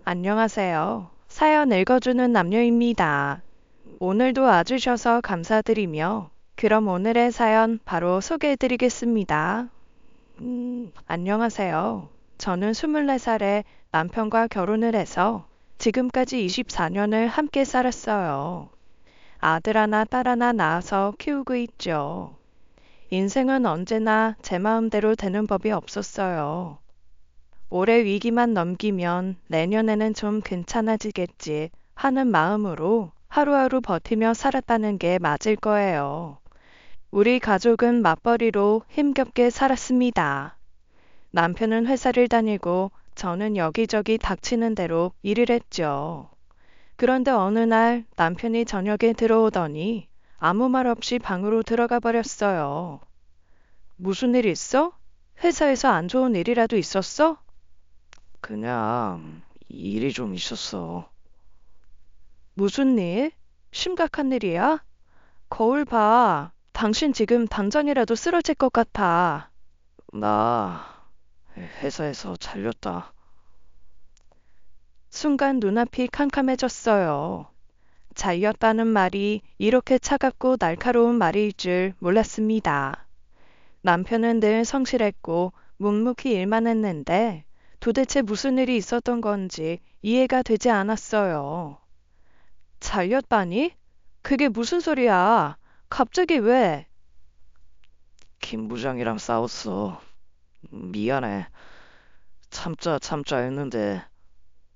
안녕하세요. 사연 읽어주는 남녀입니다. 오늘도 와주셔서 감사드리며, 그럼 오늘의 사연 바로 소개해드리겠습니다. 안녕하세요. 저는 24살에 남편과 결혼을 해서 지금까지 24년을 함께 살았어요. 아들 하나, 딸 하나 낳아서 키우고 있죠. 인생은 언제나 제 마음대로 되는 법이 없었어요. 올해 위기만 넘기면 내년에는 좀 괜찮아지겠지 하는 마음으로 하루하루 버티며 살았다는 게 맞을 거예요. 우리 가족은 맞벌이로 힘겹게 살았습니다. 남편은 회사를 다니고 저는 여기저기 닥치는 대로 일을 했죠. 그런데 어느 날 남편이 저녁에 들어오더니 아무 말 없이 방으로 들어가 버렸어요. 무슨 일 있어? 회사에서 안 좋은 일이라도 있었어? 그냥 일이 좀 있었어. 무슨 일? 심각한 일이야? 거울 봐. 당신 지금 당장이라도 쓰러질 것 같아. 나 회사에서 잘렸다. 순간 눈앞이 캄캄해졌어요. 잘렸다는 말이 이렇게 차갑고 날카로운 말일 줄 몰랐습니다. 남편은 늘 성실했고 묵묵히 일만 했는데 도대체 무슨 일이 있었던 건지 이해가 되지 않았어요. 잘렸다니? 그게 무슨 소리야? 갑자기 왜? 김 부장이랑 싸웠어. 미안해. 참자 참자 했는데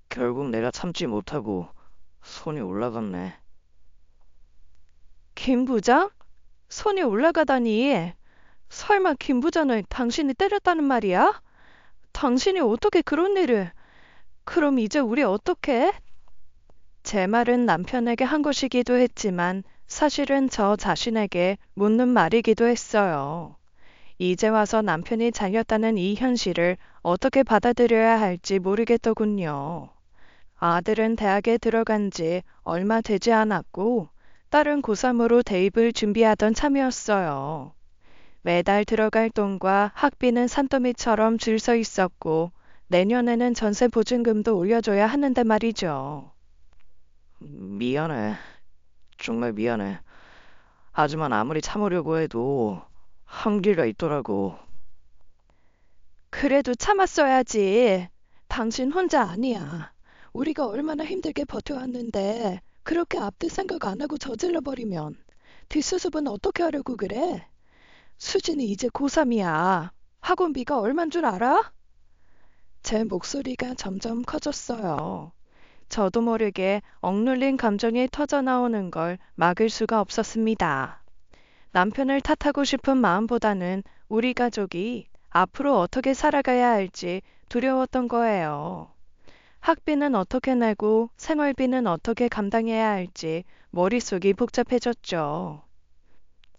결국 내가 참지 못하고 손이 올라갔네. 김 부장? 손이 올라가다니. 설마 김 부장을 당신이 때렸다는 말이야? 당신이 어떻게 그런 일을... 그럼 이제 우리 어떻게? 제 말은 남편에게 한 것이기도 했지만 사실은 저 자신에게 묻는 말이기도 했어요. 이제 와서 남편이 잘렸다는 이 현실을 어떻게 받아들여야 할지 모르겠더군요. 아들은 대학에 들어간 지 얼마 되지 않았고 딸은 고3으로 대입을 준비하던 참이었어요. 매달 들어갈 돈과 학비는 산더미처럼 줄 서 있었고 내년에는 전세 보증금도 올려줘야 하는데 말이죠. 미안해. 정말 미안해. 하지만 아무리 참으려고 해도 한계가 있더라고. 그래도 참았어야지. 당신 혼자 아니야. 우리가 얼마나 힘들게 버텨왔는데 그렇게 앞뒤 생각 안 하고 저질러 버리면 뒷수습은 어떻게 하려고 그래? 수진이 이제 고3이야. 학원비가 얼만 줄 알아? 제 목소리가 점점 커졌어요. 저도 모르게 억눌린 감정이 터져나오는 걸 막을 수가 없었습니다. 남편을 탓하고 싶은 마음보다는 우리 가족이 앞으로 어떻게 살아가야 할지 두려웠던 거예요. 학비는 어떻게 내고 생활비는 어떻게 감당해야 할지 머릿속이 복잡해졌죠.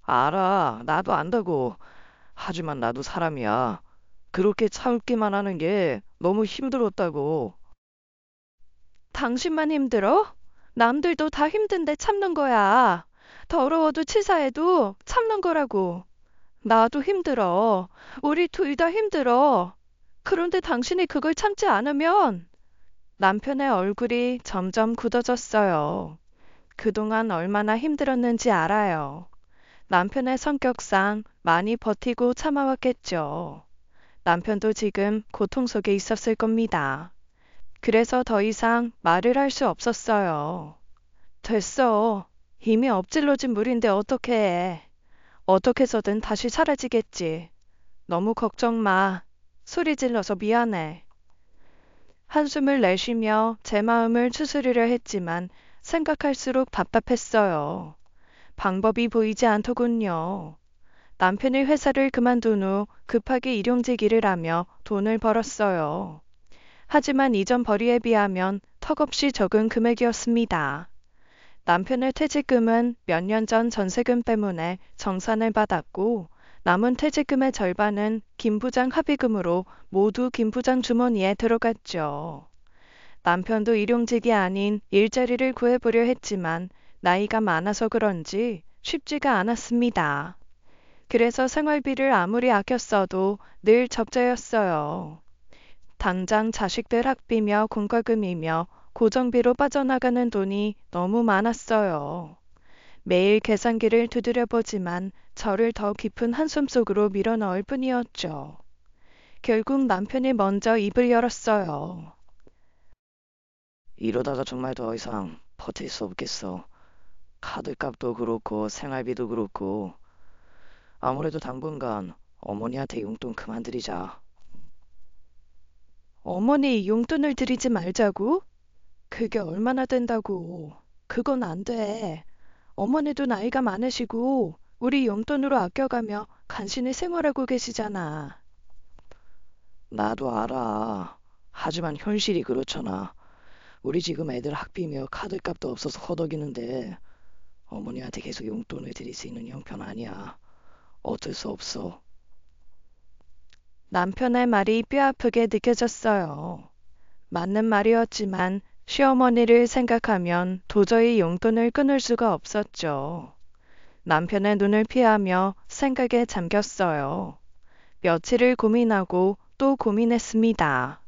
알아. 나도 안다고. 하지만 나도 사람이야. 그렇게 참기만 하는 게 너무 힘들었다고. 당신만 힘들어? 남들도 다 힘든데 참는 거야. 더러워도 치사해도 참는 거라고. 나도 힘들어. 우리 둘 다 힘들어. 그런데 당신이 그걸 참지 않으면 남편의 얼굴이 점점 굳어졌어요. 그동안 얼마나 힘들었는지 알아요. 남편의 성격상 많이 버티고 참아왔겠죠. 남편도 지금 고통 속에 있었을 겁니다. 그래서 더 이상 말을 할 수 없었어요. 됐어. 이미 엎질러진 물인데 어떻게 해. 어떻게 해서든 다시 사라지겠지. 너무 걱정 마. 소리 질러서 미안해. 한숨을 내쉬며 제 마음을 추스리려 했지만 생각할수록 답답했어요. 방법이 보이지 않더군요. 남편이 회사를 그만둔 후 급하게 일용직 일을 하며 돈을 벌었어요. 하지만 이전 벌이에 비하면 턱없이 적은 금액이었습니다. 남편의 퇴직금은 몇 년 전 전세금 때문에 정산을 받았고 남은 퇴직금의 절반은 김 부장 합의금으로 모두 김 부장 주머니에 들어갔죠. 남편도 일용직이 아닌 일자리를 구해보려 했지만 나이가 많아서 그런지 쉽지가 않았습니다. 그래서 생활비를 아무리 아껴 써도 늘 적자였어요. 당장 자식들 학비며 공과금이며 고정비로 빠져나가는 돈이 너무 많았어요. 매일 계산기를 두드려보지만 저를 더 깊은 한숨 속으로 밀어넣을 뿐이었죠. 결국 남편이 먼저 입을 열었어요. 이러다가 정말 더 이상 버틸 수 없겠어. 카드값도 그렇고 생활비도 그렇고 아무래도 당분간 어머니한테 용돈 그만 드리자. 어머니 용돈을 드리지 말자고? 그게 얼마나 된다고. 그건 안 돼. 어머니도 나이가 많으시고 우리 용돈으로 아껴가며 간신히 생활하고 계시잖아. 나도 알아. 하지만 현실이 그렇잖아. 우리 지금 애들 학비며 카드값도 없어서 허덕이는데 어머니한테 계속 용돈을 드릴 수 있는 형편 아니야. 어쩔 수 없어. 남편의 말이 뼈아프게 느껴졌어요. 맞는 말이었지만 시어머니를 생각하면 도저히 용돈을 끊을 수가 없었죠. 남편의 눈을 피하며 생각에 잠겼어요. 며칠을 고민하고 또 고민했습니다.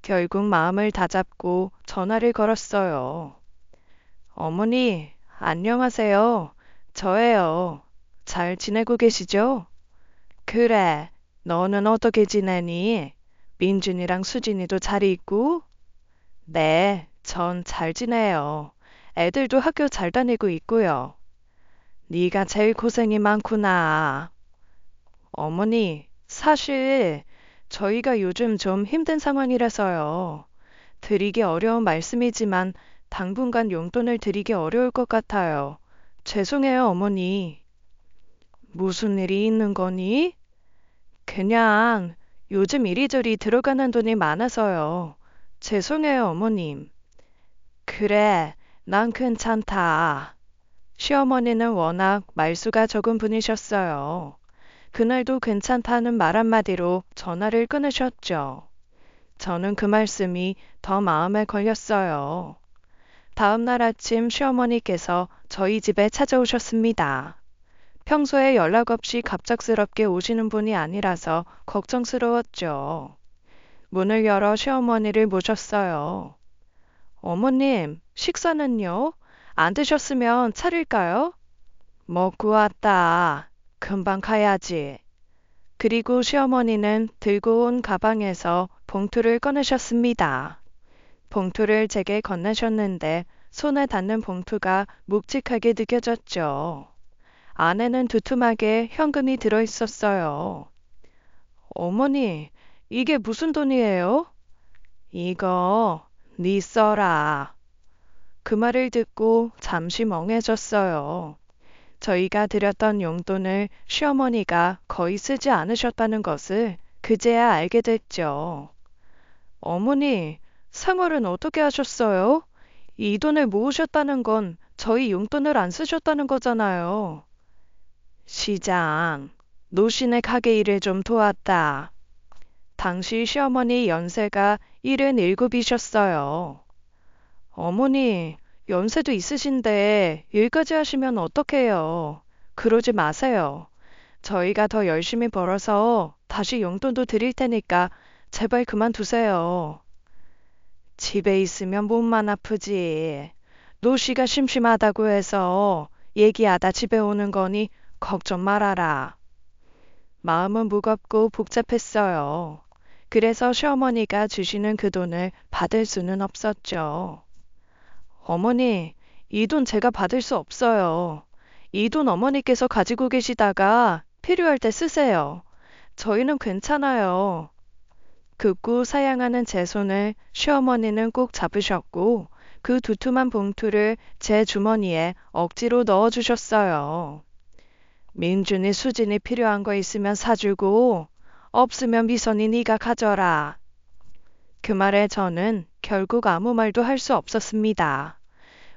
결국 마음을 다잡고 전화를 걸었어요. 어머니, 안녕하세요. 저예요. 잘 지내고 계시죠? 그래, 너는 어떻게 지내니? 민준이랑 수진이도 잘 있고? 네, 전 잘 지내요. 애들도 학교 잘 다니고 있고요. 네가 제일 고생이 많구나. 어머니, 사실 저희가 요즘 좀 힘든 상황이라서요. 드리기 어려운 말씀이지만 당분간 용돈을 드리기 어려울 것 같아요. 죄송해요, 어머니. 무슨 일이 있는 거니? 그냥 요즘 이리저리 들어가는 돈이 많아서요. 죄송해요, 어머님. 그래, 난 괜찮다. 시어머니는 워낙 말수가 적은 분이셨어요. 그날도 괜찮다는 말 한마디로 전화를 끊으셨죠. 저는 그 말씀이 더 마음에 걸렸어요. 다음 날 아침 시어머니께서 저희 집에 찾아오셨습니다. 평소에 연락 없이 갑작스럽게 오시는 분이 아니라서 걱정스러웠죠. 문을 열어 시어머니를 모셨어요. 어머님, 식사는요? 안 드셨으면 차릴까요? 먹고 왔다. 금방 가야지. 그리고 시어머니는 들고 온 가방에서 봉투를 꺼내셨습니다. 봉투를 제게 건네셨는데 손에 닿는 봉투가 묵직하게 느껴졌죠. 안에는 두툼하게 현금이 들어 있었어요. 어머니, 이게 무슨 돈이에요? 이거 네 써라. 그 말을 듣고 잠시 멍해졌어요. 저희가 드렸던 용돈을 시어머니가 거의 쓰지 않으셨다는 것을 그제야 알게 됐죠. 어머니, 생활은 어떻게 하셨어요? 이 돈을 모으셨다는 건 저희 용돈을 안 쓰셨다는 거잖아요. 시장, 노신의 가게 일을 좀 도왔다. 당시 시어머니 연세가 77이셨어요. 어머니, 연세도 있으신데 일까지 하시면 어떡해요? 그러지 마세요. 저희가 더 열심히 벌어서 다시 용돈도 드릴 테니까 제발 그만두세요. 집에 있으면 몸만 아프지. 노씨가 심심하다고 해서 얘기하다 집에 오는 거니 걱정 말아라. 마음은 무겁고 복잡했어요. 그래서 시어머니가 주시는 그 돈을 받을 수는 없었죠. 어머니, 이 돈 제가 받을 수 없어요. 이 돈 어머니께서 가지고 계시다가 필요할 때 쓰세요. 저희는 괜찮아요. 극구 사양하는 제 손을 시어머니는 꼭 잡으셨고 그 두툼한 봉투를 제 주머니에 억지로 넣어주셨어요. 민준이 수진이 필요한 거 있으면 사주고 없으면 미선이 네가 가져라. 그 말에 저는 결국 아무 말도 할 수 없었습니다.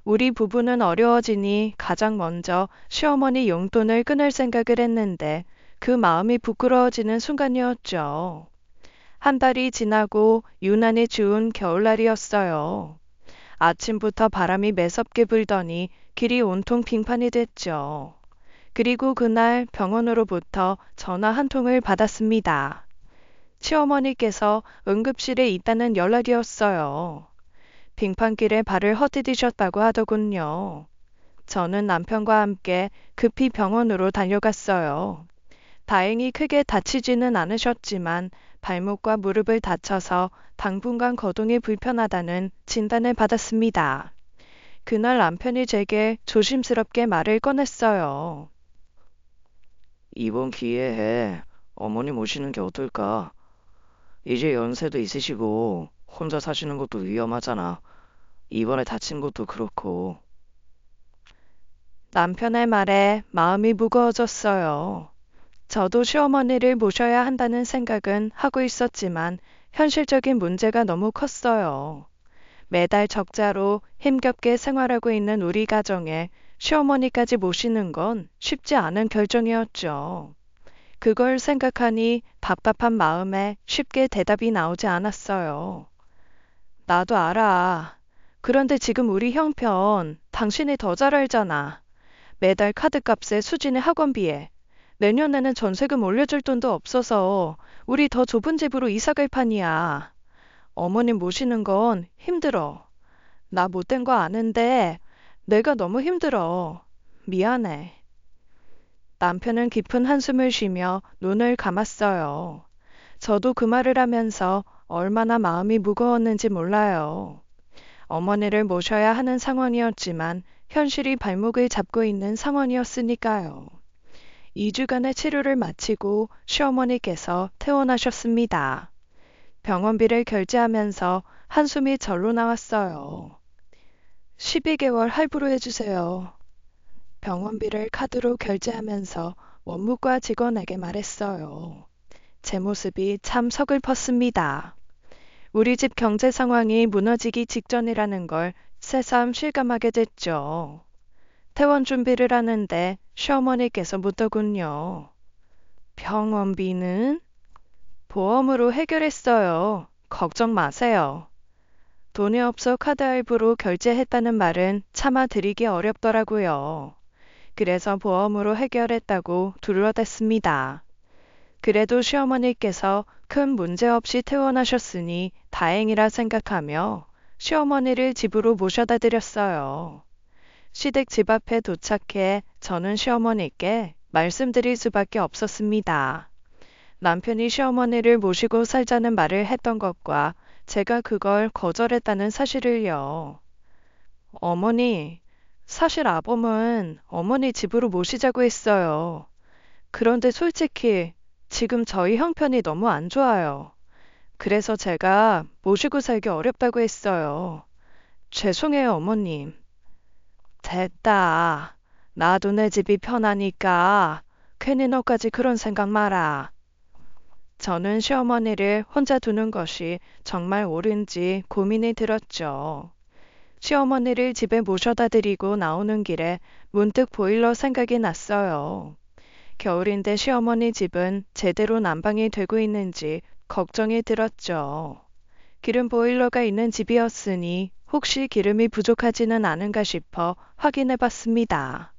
우리 부부는 어려워지니 가장 먼저 시어머니 용돈을 끊을 생각을 했는데 그 마음이 부끄러워지는 순간이었죠. 한 달이 지나고 유난히 추운 겨울날이었어요. 아침부터 바람이 매섭게 불더니 길이 온통 빙판이 됐죠. 그리고 그날 병원으로부터 전화 한 통을 받았습니다. 시어머니께서 응급실에 있다는 연락이었어요. 빙판길에 발을 헛디디셨다고 하더군요. 저는 남편과 함께 급히 병원으로 달려갔어요. 다행히 크게 다치지는 않으셨지만 발목과 무릎을 다쳐서 당분간 거동이 불편하다는 진단을 받았습니다. 그날 남편이 제게 조심스럽게 말을 꺼냈어요. 이번 기회에 어머니 모시는 게 어떨까? 이제 연세도 있으시고 혼자 사시는 것도 위험하잖아. 이번에 다친 것도 그렇고. 남편의 말에 마음이 무거워졌어요. 저도 시어머니를 모셔야 한다는 생각은 하고 있었지만 현실적인 문제가 너무 컸어요. 매달 적자로 힘겹게 생활하고 있는 우리 가정에 시어머니까지 모시는 건 쉽지 않은 결정이었죠. 그걸 생각하니 답답한 마음에 쉽게 대답이 나오지 않았어요. 나도 알아. 그런데 지금 우리 형편 당신이 더 잘 알잖아. 매달 카드값에 수진의 학원비에 내년에는 전세금 올려줄 돈도 없어서 우리 더 좁은 집으로 이사갈 판이야. 어머님 모시는 건 힘들어. 나 못된 거 아는데 내가 너무 힘들어. 미안해. 남편은 깊은 한숨을 쉬며 눈을 감았어요. 저도 그 말을 하면서 얼마나 마음이 무거웠는지 몰라요. 어머니를 모셔야 하는 상황이었지만 현실이 발목을 잡고 있는 상황이었으니까요. 2주간의 치료를 마치고 시어머니께서 퇴원하셨습니다. 병원비를 결제하면서 한숨이 절로 나왔어요. 12개월 할부로 해주세요. 병원비를 카드로 결제하면서 원무과 직원에게 말했어요. 제 모습이 참 서글펐습니다. 우리 집 경제 상황이 무너지기 직전이라는 걸 새삼 실감하게 됐죠. 퇴원 준비를 하는데 시어머니께서 묻더군요. 병원비는? 보험으로 해결했어요. 걱정 마세요. 돈이 없어 카드 할부로 결제했다는 말은 차마 드리기 어렵더라고요. 그래서 보험으로 해결했다고 둘러댔습니다. 그래도 시어머니께서 큰 문제 없이 퇴원하셨으니 다행이라 생각하며 시어머니를 집으로 모셔다 드렸어요. 시댁 집 앞에 도착해 저는 시어머니께 말씀드릴 수밖에 없었습니다. 남편이 시어머니를 모시고 살자는 말을 했던 것과 제가 그걸 거절했다는 사실을요. 어머니, 사실 아범은 어머니 집으로 모시자고 했어요. 그런데 솔직히 지금 저희 형편이 너무 안 좋아요. 그래서 제가 모시고 살기 어렵다고 했어요. 죄송해요, 어머님. 됐다. 나도 내 집이 편하니까 괜히 너까지 그런 생각 마라. 저는 시어머니를 혼자 두는 것이 정말 옳은지 고민이 들었죠. 시어머니를 집에 모셔다 드리고 나오는 길에 문득 보일러 생각이 났어요. 겨울인데 시어머니 집은 제대로 난방이 되고 있는지 걱정이 들었죠. 기름 보일러가 있는 집이었으니 혹시 기름이 부족하지는 않은가 싶어 확인해 봤습니다.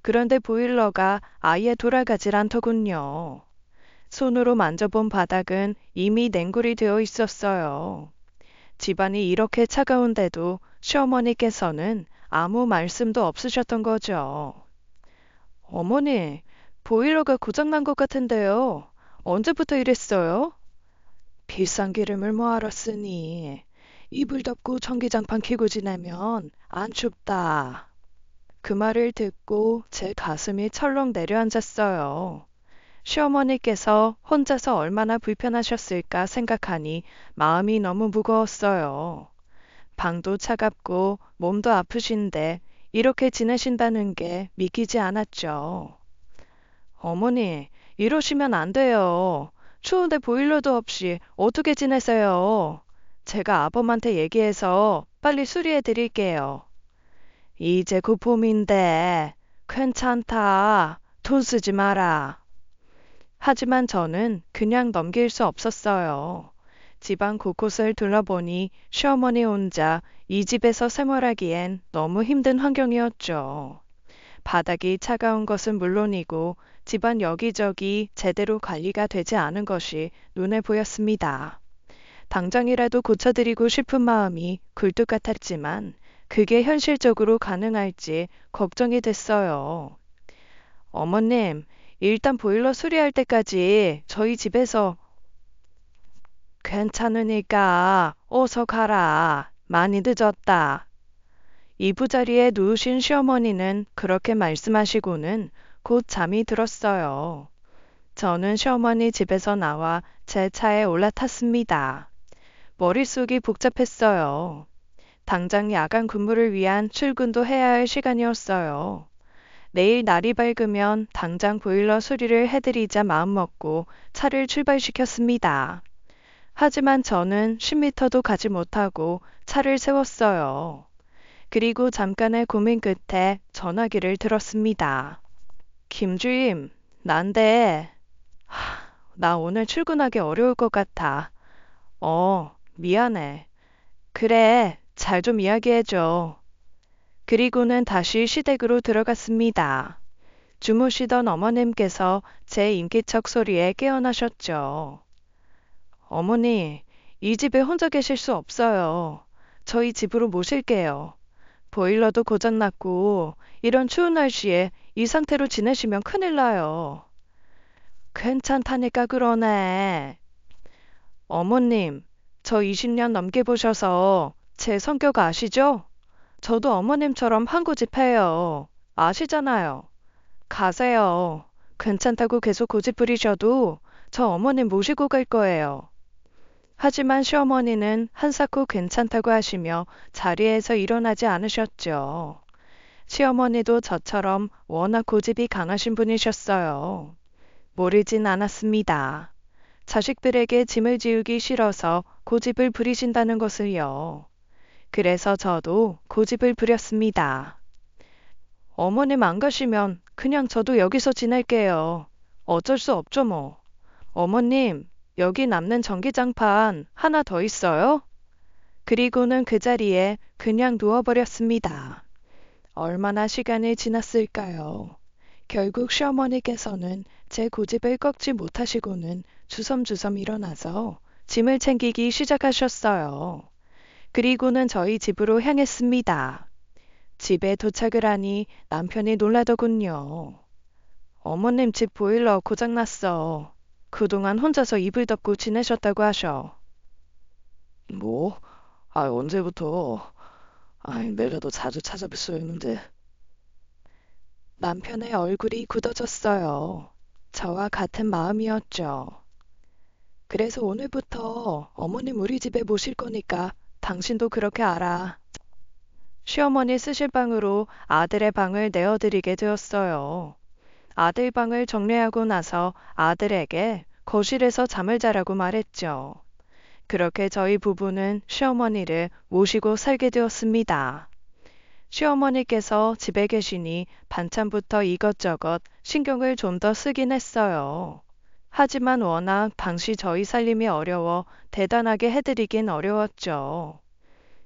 그런데 보일러가 아예 돌아가질 않더군요. 손으로 만져본 바닥은 이미 냉골이 되어 있었어요. 집안이 이렇게 차가운데도 시어머니께서는 아무 말씀도 없으셨던 거죠. 어머니, 보일러가 고장난 것 같은데요. 언제부터 이랬어요? 비싼 기름을 뭐하러 쓰니? 이불 덮고 전기장판 켜고 지내면 안 춥다. 그 말을 듣고 제 가슴이 철렁 내려앉았어요. 시어머니께서 혼자서 얼마나 불편하셨을까 생각하니 마음이 너무 무거웠어요. 방도 차갑고 몸도 아프신데 이렇게 지내신다는 게 믿기지 않았죠. 어머니, 이러시면 안 돼요. 추운데 보일러도 없이 어떻게 지내세요? 제가 아범한테 얘기해서 빨리 수리해 드릴게요. 이제 곧 봄인데 괜찮다. 돈 쓰지 마라. 하지만 저는 그냥 넘길 수 없었어요. 집안 곳곳을 둘러보니 시어머니 혼자 이 집에서 생활하기엔 너무 힘든 환경이었죠. 바닥이 차가운 것은 물론이고 집안 여기저기 제대로 관리가 되지 않은 것이 눈에 보였습니다. 당장이라도 고쳐드리고 싶은 마음이 굴뚝 같았지만 그게 현실적으로 가능할지 걱정이 됐어요. 어머님, 일단 보일러 수리할 때까지 저희 집에서 괜찮으니까 어서 가라. 많이 늦었다. 이부자리에 누우신 시어머니는 그렇게 말씀하시고는 곧 잠이 들었어요. 저는 시어머니 집에서 나와 제 차에 올라탔습니다. 머릿속이 복잡했어요. 당장 야간 근무를 위한 출근도 해야 할 시간이었어요. 내일 날이 밝으면 당장 보일러 수리를 해드리자 마음먹고 차를 출발시켰습니다. 하지만 저는 10m도 가지 못하고 차를 세웠어요. 그리고 잠깐의 고민 끝에 전화기를 들었습니다. 김주임, 난데, 나 오늘 출근하기 어려울 것 같아. 미안해. 그래, 잘 좀 이야기해줘. 그리고는 다시 시댁으로 들어갔습니다. 주무시던 어머님께서 제 인기척 소리에 깨어나셨죠. 어머니, 이 집에 혼자 계실 수 없어요. 저희 집으로 모실게요. 보일러도 고장났고 이런 추운 날씨에 이 상태로 지내시면 큰일 나요. 괜찮다니까 그러네. 어머님, 저 20년 넘게 보셔서 제 성격 아시죠? 저도 어머님처럼 한 고집해요. 아시잖아요. 가세요. 괜찮다고 계속 고집 부리셔도 저 어머님 모시고 갈 거예요. 하지만 시어머니는 한사코 괜찮다고 하시며 자리에서 일어나지 않으셨죠. 시어머니도 저처럼 워낙 고집이 강하신 분이셨어요. 모르진 않았습니다. 자식들에게 짐을 지우기 싫어서 고집을 부리신다는 것을요. 그래서 저도 고집을 부렸습니다. 어머님 안 가시면 그냥 저도 여기서 지낼게요. 어쩔 수 없죠 뭐. 어머님, 여기 남는 전기장판 하나 더 있어요? 그리고는 그 자리에 그냥 누워버렸습니다. 얼마나 시간이 지났을까요? 결국 시어머니께서는 제 고집을 꺾지 못하시고는 주섬주섬 일어나서 짐을 챙기기 시작하셨어요. 그리고는 저희 집으로 향했습니다. 집에 도착을 하니 남편이 놀라더군요. 어머님 집 보일러 고장났어. 그동안 혼자서 이불 덮고 지내셨다고 하셔. 뭐? 언제부터? 내가 더 자주 찾아뵀어야 했는데. 남편의 얼굴이 굳어졌어요. 저와 같은 마음이었죠. 그래서 오늘부터 어머님 우리 집에 모실 거니까 당신도 그렇게 알아. 시어머니 쓰실 방으로 아들의 방을 내어드리게 되었어요. 아들 방을 정리하고 나서 아들에게 거실에서 잠을 자라고 말했죠. 그렇게 저희 부부는 시어머니를 모시고 살게 되었습니다. 시어머니께서 집에 계시니 반찬부터 이것저것 신경을 좀 더 쓰긴 했어요. 하지만 워낙 당시 저희 살림이 어려워 대단하게 해드리긴 어려웠죠.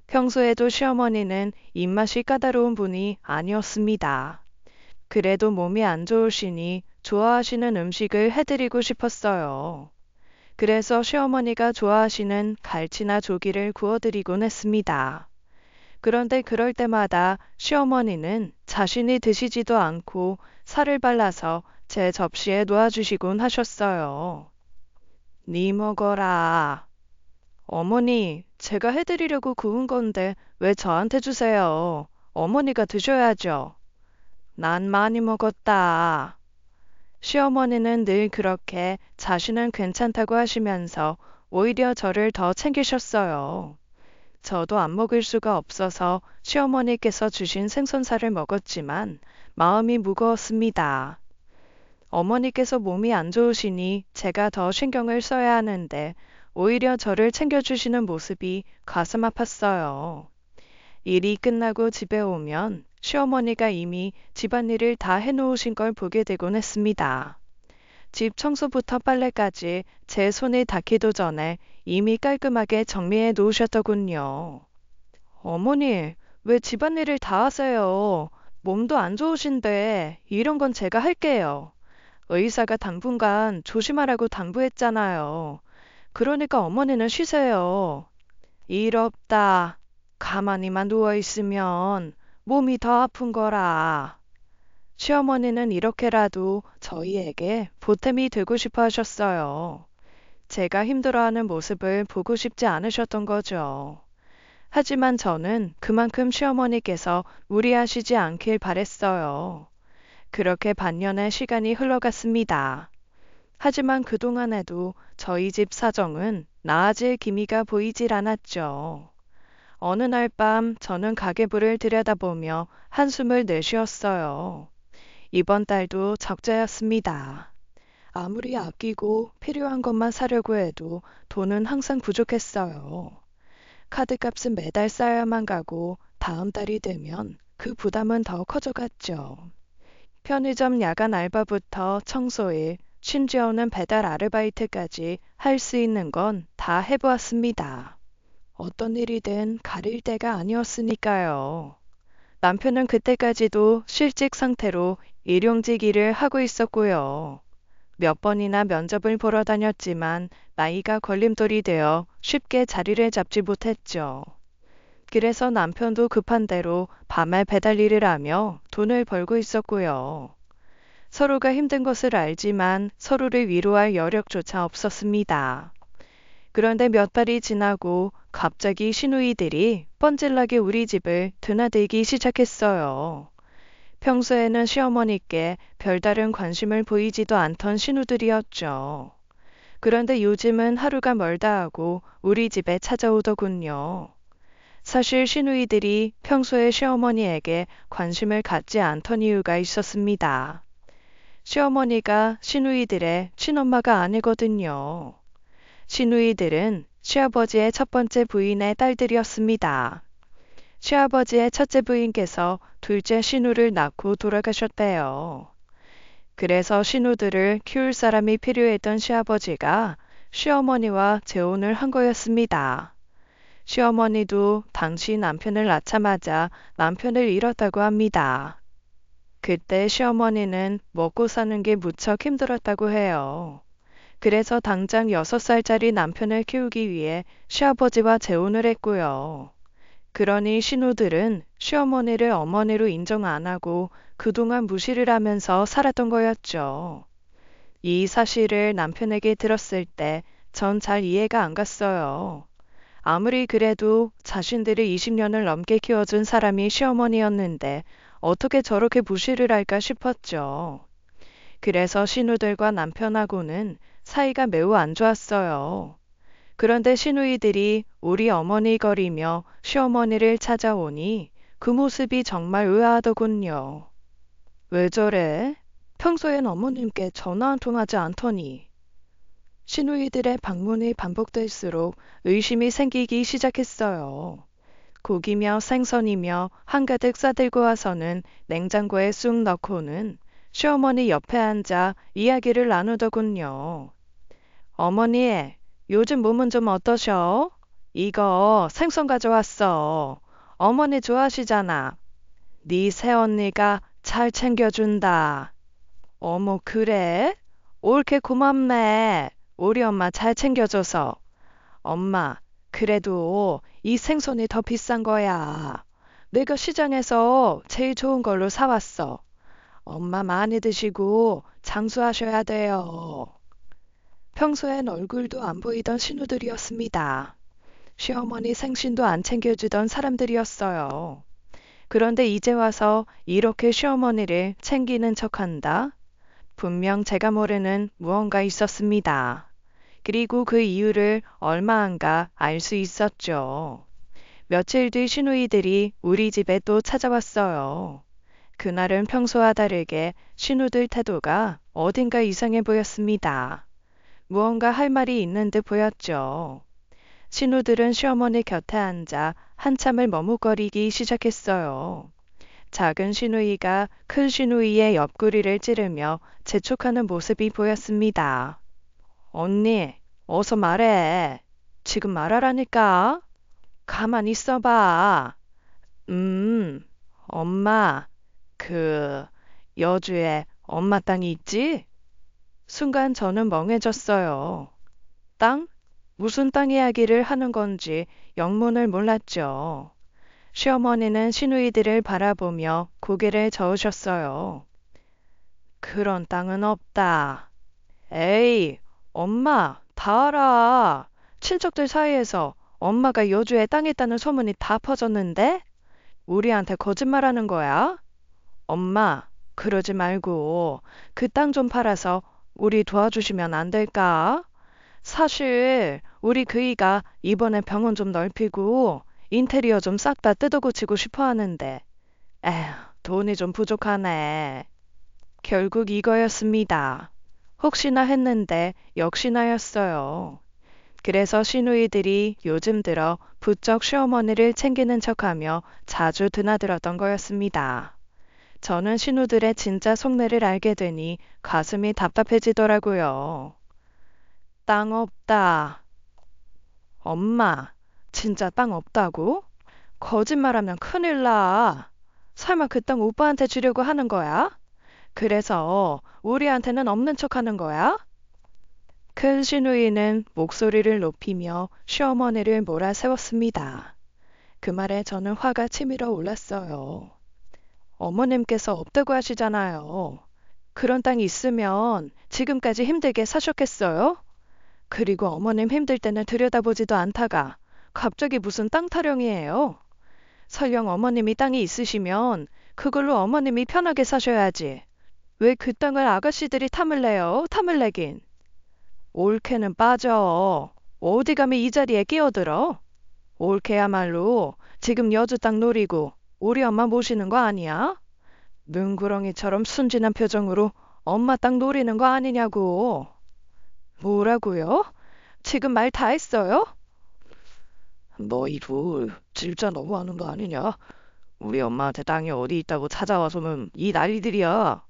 평소에도 시어머니는 입맛이 까다로운 분이 아니었습니다. 그래도 몸이 안 좋으시니 좋아하시는 음식을 해드리고 싶었어요. 그래서 시어머니가 좋아하시는 갈치나 조기를 구워드리곤 했습니다. 그런데 그럴 때마다 시어머니는 자신이 드시지도 않고 살을 발라서 제 접시에 놓아주시곤 하셨어요. 니 먹어라. 어머니, 제가 해드리려고 구운 건데 왜 저한테 주세요? 어머니가 드셔야죠. 난 많이 먹었다. 시어머니는 늘 그렇게 자신은 괜찮다고 하시면서 오히려 저를 더 챙기셨어요. 저도 안 먹을 수가 없어서 시어머니께서 주신 생선살을 먹었지만 마음이 무거웠습니다. 어머니께서 몸이 안 좋으시니 제가 더 신경을 써야 하는데 오히려 저를 챙겨주시는 모습이 가슴 아팠어요. 일이 끝나고 집에 오면 시어머니가 이미 집안일을 다 해놓으신 걸 보게 되곤 했습니다. 집 청소부터 빨래까지 제 손에 닿기도 전에 이미 깔끔하게 정리해 놓으셨더군요. 어머니, 왜 집안일을 다 하세요? 몸도 안 좋으신데 이런 건 제가 할게요. 의사가 당분간 조심하라고 당부했잖아요. 그러니까 어머니는 쉬세요. 일 없다. 가만히만 누워있으면 몸이 더 아픈 거라. 시어머니는 이렇게라도 저희에게 보탬이 되고 싶어 하셨어요. 제가 힘들어하는 모습을 보고 싶지 않으셨던 거죠. 하지만 저는 그만큼 시어머니께서 무리하시지 않길 바랬어요. 그렇게 반년의 시간이 흘러갔습니다. 하지만 그동안에도 저희 집 사정은 나아질 기미가 보이질 않았죠. 어느 날 밤 저는 가계부를 들여다보며 한숨을 내쉬었어요. 이번 달도 적자였습니다. 아무리 아끼고 필요한 것만 사려고 해도 돈은 항상 부족했어요. 카드값은 매달 쌓여야만 가고 다음 달이 되면 그 부담은 더 커져갔죠. 편의점 야간 알바부터 청소일, 심지어는 배달 아르바이트까지 할 수 있는 건 다 해보았습니다. 어떤 일이든 가릴 때가 아니었으니까요. 남편은 그때까지도 실직 상태로 일용직 일을 하고 있었고요. 몇 번이나 면접을 보러 다녔지만 나이가 걸림돌이 되어 쉽게 자리를 잡지 못했죠. 그래서 남편도 급한 대로 밤에 배달 일을 하며 돈을 벌고 있었고요. 서로가 힘든 것을 알지만 서로를 위로할 여력조차 없었습니다. 그런데 몇 달이 지나고 갑자기 시누이들이 뻔질나게 우리 집을 드나들기 시작했어요. 평소에는 시어머니께 별다른 관심을 보이지도 않던 신우들이었죠. 그런데 요즘은 하루가 멀다 하고 우리 집에 찾아오더군요. 사실 시누이들이 평소에 시어머니에게 관심을 갖지 않던 이유가 있었습니다. 시어머니가 시누이들의 친엄마가 아니거든요. 시누이들은 시아버지의 첫 번째 부인의 딸들이었습니다. 시아버지의 첫째 부인께서 둘째 신우를 낳고 돌아가셨대요. 그래서 신우들을 키울 사람이 필요했던 시아버지가 시어머니와 재혼을 한 거였습니다. 시어머니도 당시 남편을 낳자마자 남편을 잃었다고 합니다. 그때 시어머니는 먹고 사는 게 무척 힘들었다고 해요. 그래서 당장 6살짜리 남편을 키우기 위해 시아버지와 재혼을 했고요. 그러니 신우들은 시어머니를 어머니로 인정 안 하고 그동안 무시를 하면서 살았던 거였죠. 이 사실을 남편에게 들었을 때 전 잘 이해가 안 갔어요. 아무리 그래도 자신들을 20년을 넘게 키워준 사람이 시어머니였는데 어떻게 저렇게 무시를 할까 싶었죠. 그래서 신우들과 남편하고는 사이가 매우 안 좋았어요. 그런데 시누이들이 우리 어머니 거리며 시어머니를 찾아오니 그 모습이 정말 의아하더군요. 왜 저래? 평소엔 어머님께 전화 한 통 하지 않더니. 시누이들의 방문이 반복될수록 의심이 생기기 시작했어요. 고기며 생선이며 한가득 싸들고 와서는 냉장고에 쑥 넣고는 시어머니 옆에 앉아 이야기를 나누더군요. 어머니, 요즘 몸은 좀 어떠셔? 이거 생선 가져왔어. 어머니 좋아하시잖아. 네 새언니가 잘 챙겨준다. 어머, 그래? 옳게 고맙네. 우리 엄마 잘 챙겨줘서. 엄마, 그래도 이 생선이 더 비싼 거야. 내가 시장에서 제일 좋은 걸로 사왔어. 엄마 많이 드시고 장수하셔야 돼요. 평소엔 얼굴도 안 보이던 신우들이었습니다. 시어머니 생신도 안 챙겨주던 사람들이었어요. 그런데 이제 와서 이렇게 시어머니를 챙기는 척한다? 분명 제가 모르는 무언가 있었습니다. 그리고 그 이유를 얼마 안가 알 수 있었죠. 며칠 뒤 시누이들이 우리 집에 또 찾아왔어요. 그날은 평소와 다르게 신우들 태도가 어딘가 이상해 보였습니다. 무언가 할 말이 있는 듯 보였죠. 신우들은 시어머니 곁에 앉아 한참을 머뭇거리기 시작했어요. 작은 시누이가 큰 시누이의 옆구리를 찌르며 재촉하는 모습이 보였습니다. 언니, 어서 말해. 지금 말하라니까. 가만히 있어봐. 엄마, 여주에 엄마 땅이 있지? 순간 저는 멍해졌어요. 땅? 무슨 땅 이야기를 하는 건지 영문을 몰랐죠. 시어머니는 시누이들을 바라보며 고개를 저으셨어요. 그런 땅은 없다. 에이, 엄마, 다 알아. 친척들 사이에서 엄마가 여주에 땅 있다는 소문이 다 퍼졌는데? 우리한테 거짓말하는 거야? 엄마, 그러지 말고 그 땅 좀 팔아서 우리 도와주시면 안 될까? 사실 우리 그이가 이번에 병원 좀 넓히고 인테리어 좀 싹 다 뜯어고치고 싶어 하는데 에휴, 돈이 좀 부족하네. 결국 이거였습니다. 혹시나 했는데 역시나였어요. 그래서 시누이들이 요즘 들어 부쩍 시어머니를 챙기는 척하며 자주 드나들었던 거였습니다. 저는 신우들의 진짜 속내를 알게 되니 가슴이 답답해지더라고요. 땅 없다. 엄마, 진짜 땅 없다고? 거짓말하면 큰일 나. 설마 그 땅 오빠한테 주려고 하는 거야? 그래서 우리한테는 없는 척 하는 거야? 큰 시누이는 목소리를 높이며 시어머니를 몰아세웠습니다. 그 말에 저는 화가 치밀어 올랐어요. 어머님께서 없다고 하시잖아요. 그런 땅이 있으면 지금까지 힘들게 사셨겠어요? 그리고 어머님 힘들 때는 들여다보지도 않다가 갑자기 무슨 땅 타령이에요? 설령 어머님이 땅이 있으시면 그걸로 어머님이 편하게 사셔야지. 왜 그 땅을 아가씨들이 탐을 내요? 탐을 내긴. 올케는 빠져. 어디 가면 이 자리에 끼어들어? 올케야말로 지금 여주 땅 노리고 우리 엄마 모시는 거 아니야? 능구렁이처럼 순진한 표정으로 엄마 땅 노리는 거 아니냐고. 뭐라고요? 지금 말 다 했어요? 너희 둘 진짜 너무하는 거 아니냐? 우리 엄마한테 땅이 어디 있다고 찾아와서는 이 난리들이야.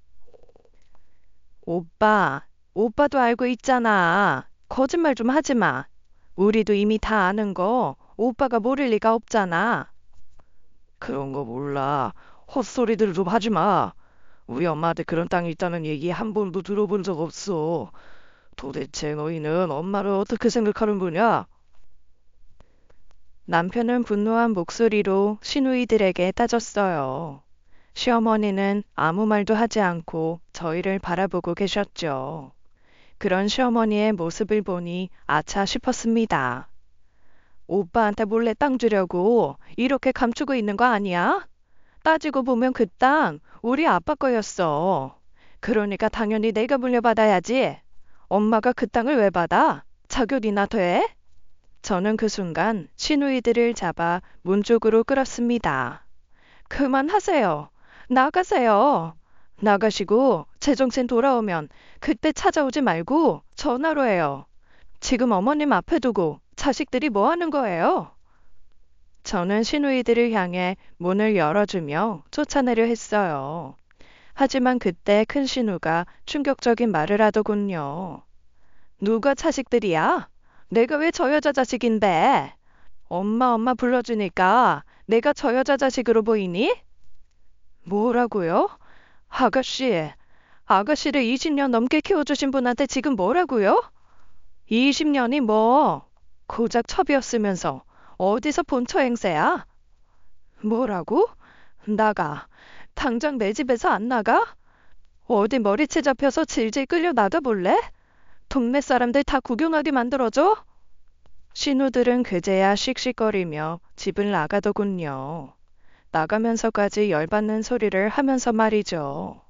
오빠도 알고 있잖아. 거짓말 좀 하지 마. 우리도 이미 다 아는 거 오빠가 모를 리가 없잖아. 그런 거 몰라. 헛소리들 좀 하지 마. 우리 엄마한테 그런 땅이 있다는 얘기 한 번도 들어본 적 없어. 도대체 너희는 엄마를 어떻게 생각하는 거냐? 남편은 분노한 목소리로 시누이들에게 따졌어요. 시어머니는 아무 말도 하지 않고 저희를 바라보고 계셨죠. 그런 시어머니의 모습을 보니 아차 싶었습니다. 오빠한테 몰래 땅 주려고 이렇게 감추고 있는 거 아니야? 따지고 보면 그 땅 우리 아빠 거였어. 그러니까 당연히 내가 물려받아야지. 엄마가 그 땅을 왜 받아? 자격이나 돼? 저는 그 순간 시누이들을 잡아 문 쪽으로 끌었습니다. 그만하세요. 나가세요. 나가시고 제정신 돌아오면 그때 찾아오지 말고 전화로 해요. 지금 어머님 앞에 두고 자식들이 뭐 하는 거예요? 저는 시누이들을 향해 문을 열어주며 쫓아내려 했어요. 하지만 그때 큰 시누가 충격적인 말을 하더군요. 누가 자식들이야? 내가 왜 저 여자 자식인데? 엄마 불러주니까 내가 저 여자 자식으로 보이니? 뭐라고요? 아가씨를 20년 넘게 키워주신 분한테 지금 뭐라고요? 20년이 뭐? 고작 첩이었으면서 어디서 본처 행세야? 뭐라고? 나가. 당장 내 집에서 안 나가? 어디 머리채 잡혀서 질질 끌려 나가볼래? 동네 사람들 다 구경하게 만들어줘? 신우들은 그제야 씩씩거리며 집을 나가더군요. 나가면서까지 열받는 소리를 하면서 말이죠.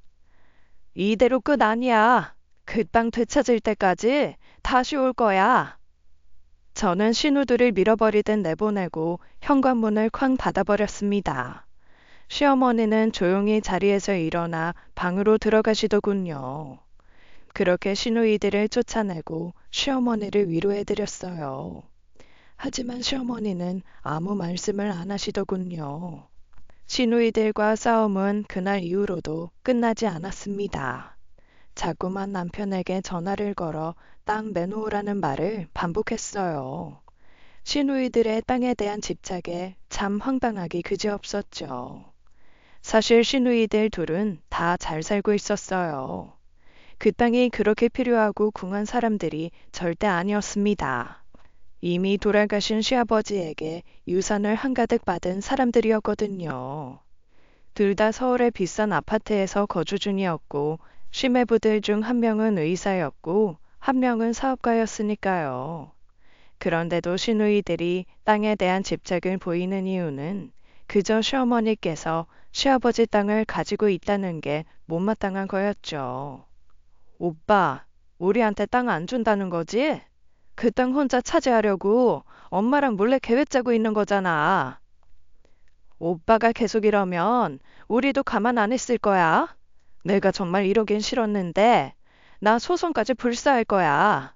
이대로 끝 아니야. 그 땅 되찾을 때까지 다시 올 거야. 저는 신우들을 밀어버리듯 내보내고 현관문을 쾅 닫아버렸습니다. 시어머니는 조용히 자리에서 일어나 방으로 들어가시더군요. 그렇게 시누이들을 쫓아내고 시어머니를 위로해드렸어요. 하지만 시어머니는 아무 말씀을 안 하시더군요. 시누이들과 싸움은 그날 이후로도 끝나지 않았습니다. 자꾸만 남편에게 전화를 걸어 땅 내놓으라는 말을 반복했어요. 시누이들의 땅에 대한 집착에 참 황당하기 그지없었죠. 사실 시누이들 둘은 다 잘 살고 있었어요. 그 땅이 그렇게 필요하고 궁한 사람들이 절대 아니었습니다. 이미 돌아가신 시아버지에게 유산을 한가득 받은 사람들이었거든요. 둘 다 서울의 비싼 아파트에서 거주 중이었고 시매부들 중 한 명은 의사였고 한 명은 사업가였으니까요. 그런데도 시누이들이 땅에 대한 집착을 보이는 이유는 그저 시어머니께서 시아버지 땅을 가지고 있다는 게 못마땅한 거였죠. 오빠, 우리한테 땅 안 준다는 거지? 그 땅 혼자 차지하려고 엄마랑 몰래 계획 짜고 있는 거잖아. 오빠가 계속 이러면 우리도 가만 안 있을 거야. 내가 정말 이러긴 싫었는데 나 소송까지 불사할 거야.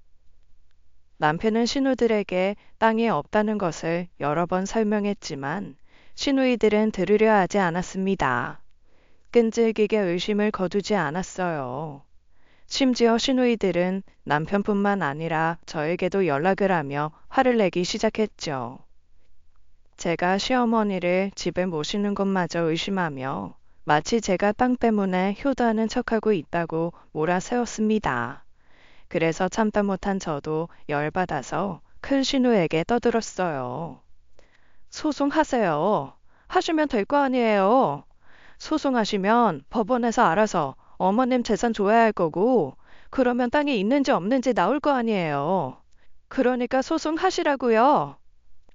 남편은 신우들에게 땅이 없다는 것을 여러 번 설명했지만 신우이들은 들으려 하지 않았습니다. 끈질기게 의심을 거두지 않았어요. 심지어 신우이들은 남편뿐만 아니라 저에게도 연락을 하며 화를 내기 시작했죠. 제가 시어머니를 집에 모시는 것마저 의심하며 마치 제가 땅 때문에 효도하는 척하고 있다고 몰아세웠습니다. 그래서 참다 못한 저도 열받아서 큰 신우에게 떠들었어요. 소송하세요. 하시면 될 거 아니에요. 소송하시면 법원에서 알아서 어머님 재산 줘야 할 거고 그러면 땅이 있는지 없는지 나올 거 아니에요. 그러니까 소송하시라고요.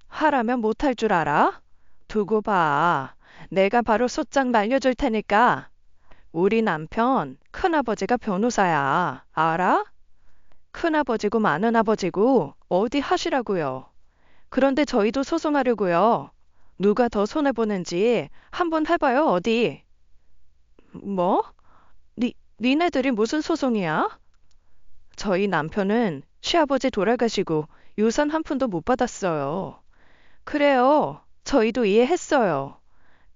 하라면 못할 줄 알아? 두고 봐. 내가 바로 소장 날려줄 테니까. 우리 남편 큰아버지가 변호사야. 알아? 큰아버지고 마는아버지고 어디 하시라고요. 그런데 저희도 소송하려고요. 누가 더 손해보는지 한번 해봐요 어디. 뭐? 니네들이 무슨 소송이야? 저희 남편은 시아버지 돌아가시고 유산 한 푼도 못 받았어요. 그래요. 저희도 이해했어요.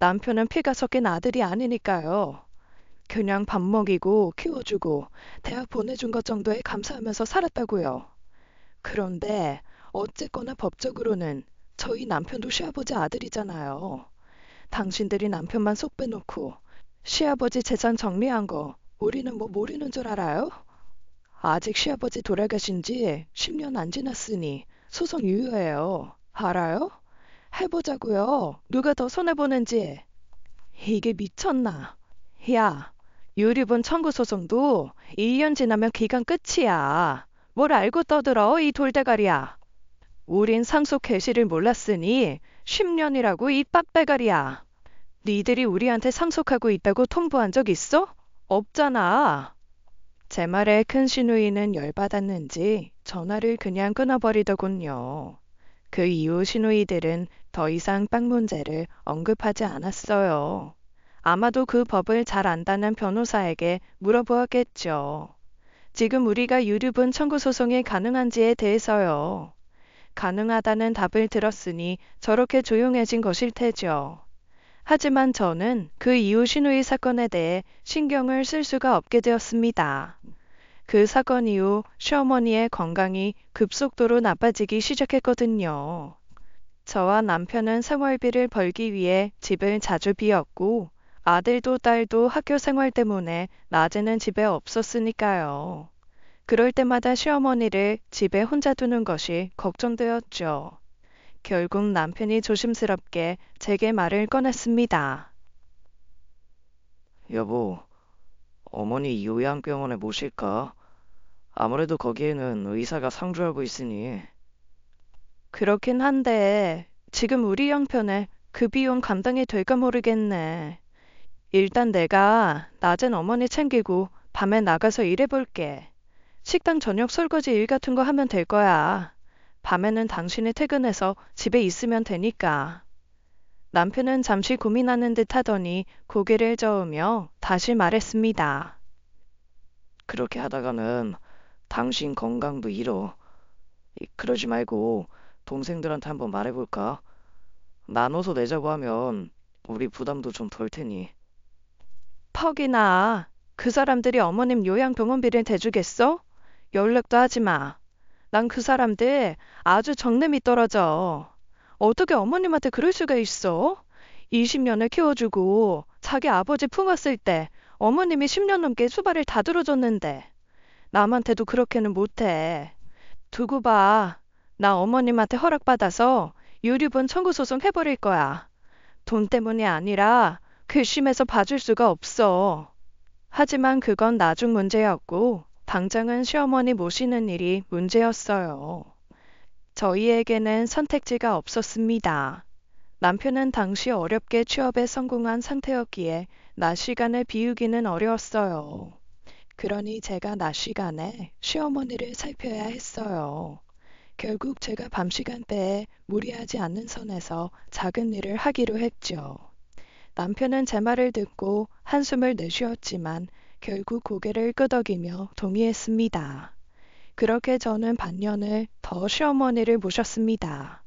남편은 피가 섞인 아들이 아니니까요. 그냥 밥 먹이고 키워주고 대학 보내준 것 정도에 감사하면서 살았다고요. 그런데 어쨌거나 법적으로는 저희 남편도 시아버지 아들이잖아요. 당신들이 남편만 속 빼놓고 시아버지 재산 정리한 거 우리는 뭐 모르는 줄 알아요? 아직 시아버지 돌아가신 지 10년 안 지났으니 소송 유효해요. 알아요? 해보자고요. 누가 더 손해보는지. 이게 미쳤나? 야, 유류분 청구 소송도 1년 지나면 기간 끝이야. 뭘 알고 떠들어, 이 돌대가리야. 우린 상속 개시를 몰랐으니 10년이라고 이 빡대가리야. 니들이 우리한테 상속하고 있다고 통보한 적 있어? 없잖아. 제 말에 큰 시누이는 열받았는지 전화를 그냥 끊어버리더군요. 그 이후 시누이들은 더 이상 땅 문제를 언급하지 않았어요. 아마도 그 법을 잘 안다는 변호사에게 물어보았겠죠. 지금 우리가 유류분 청구 소송이 가능한지에 대해서요. 가능하다는 답을 들었으니 저렇게 조용해진 것일 테죠. 하지만 저는 그 이후 시누이 사건에 대해 신경을 쓸 수가 없게 되었습니다. 그 사건 이후 시어머니의 건강이 급속도로 나빠지기 시작했거든요. 저와 남편은 생활비를 벌기 위해 집을 자주 비웠고 아들도 딸도 학교 생활 때문에 낮에는 집에 없었으니까요. 그럴 때마다 시어머니를 집에 혼자 두는 것이 걱정되었죠. 결국 남편이 조심스럽게 제게 말을 꺼냈습니다. 여보, 어머니 요양병원에 모실까? 아무래도 거기에는 의사가 상주하고 있으니. 그렇긴 한데 지금 우리 형편에 그 비용 감당이 될까 모르겠네. 일단 내가 낮엔 어머니 챙기고 밤에 나가서 일해볼게. 식당 저녁 설거지 일 같은 거 하면 될 거야. 밤에는 당신이 퇴근해서 집에 있으면 되니까. 남편은 잠시 고민하는 듯 하더니 고개를 저으며 다시 말했습니다. 그렇게 하다가는 당신 건강도 잃어. 그러지 말고 동생들한테 한번 말해볼까? 나눠서 내자고 하면 우리 부담도 좀 덜 테니. 퍽이나. 그 사람들이 어머님 요양병원비를 대주겠어? 연락도 하지 마. 난 그 사람들 아주 정냄이 떨어져. 어떻게 어머님한테 그럴 수가 있어? 20년을 키워주고 자기 아버지 품었을 때 어머님이 10년 넘게 수발을 다 들어줬는데 남한테도 그렇게는 못해. 두고 봐. 나 어머님한테 허락받아서 유류분 청구 소송 해버릴 거야. 돈 때문이 아니라 괘씸해서 봐줄 수가 없어. 하지만 그건 나중 문제였고 당장은 시어머니 모시는 일이 문제였어요. 저희에게는 선택지가 없었습니다. 남편은 당시 어렵게 취업에 성공한 상태였기에 낮 시간을 비우기는 어려웠어요. 그러니 제가 낮 시간에 시어머니를 살펴야 했어요. 결국 제가 밤 시간대에 무리하지 않는 선에서 작은 일을 하기로 했죠. 남편은 제 말을 듣고 한숨을 내쉬었지만 결국 고개를 끄덕이며 동의했습니다. 그렇게 저는 반년을 더 시어머니를 모셨습니다.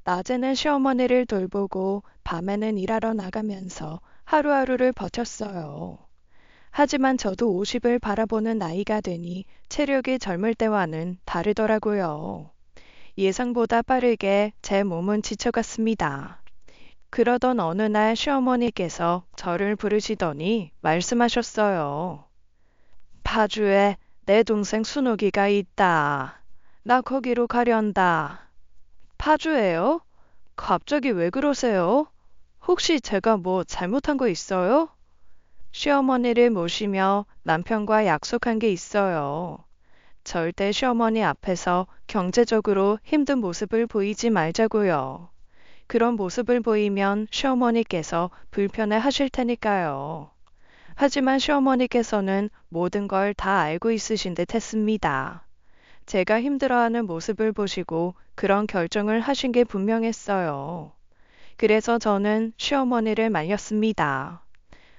낮에는 시어머니를 돌보고 밤에는 일하러 나가면서 하루하루를 버텼어요. 하지만 저도 50을 바라보는 나이가 되니 체력이 젊을 때와는 다르더라고요. 예상보다 빠르게 제 몸은 지쳐갔습니다. 그러던 어느 날 시어머니께서 저를 부르시더니 말씀하셨어요. 파주에 내 동생 순옥이가 있다. 나 거기로 가련다. 파주예요? 갑자기 왜 그러세요? 혹시 제가 뭐 잘못한 거 있어요? 시어머니를 모시며 남편과 약속한 게 있어요. 절대 시어머니 앞에서 경제적으로 힘든 모습을 보이지 말자고요. 그런 모습을 보이면 시어머니께서 불편해 하실 테니까요. 하지만 시어머니께서는 모든 걸 다 알고 있으신 듯 했습니다. 제가 힘들어하는 모습을 보시고 그런 결정을 하신 게 분명했어요. 그래서 저는 시어머니를 말렸습니다.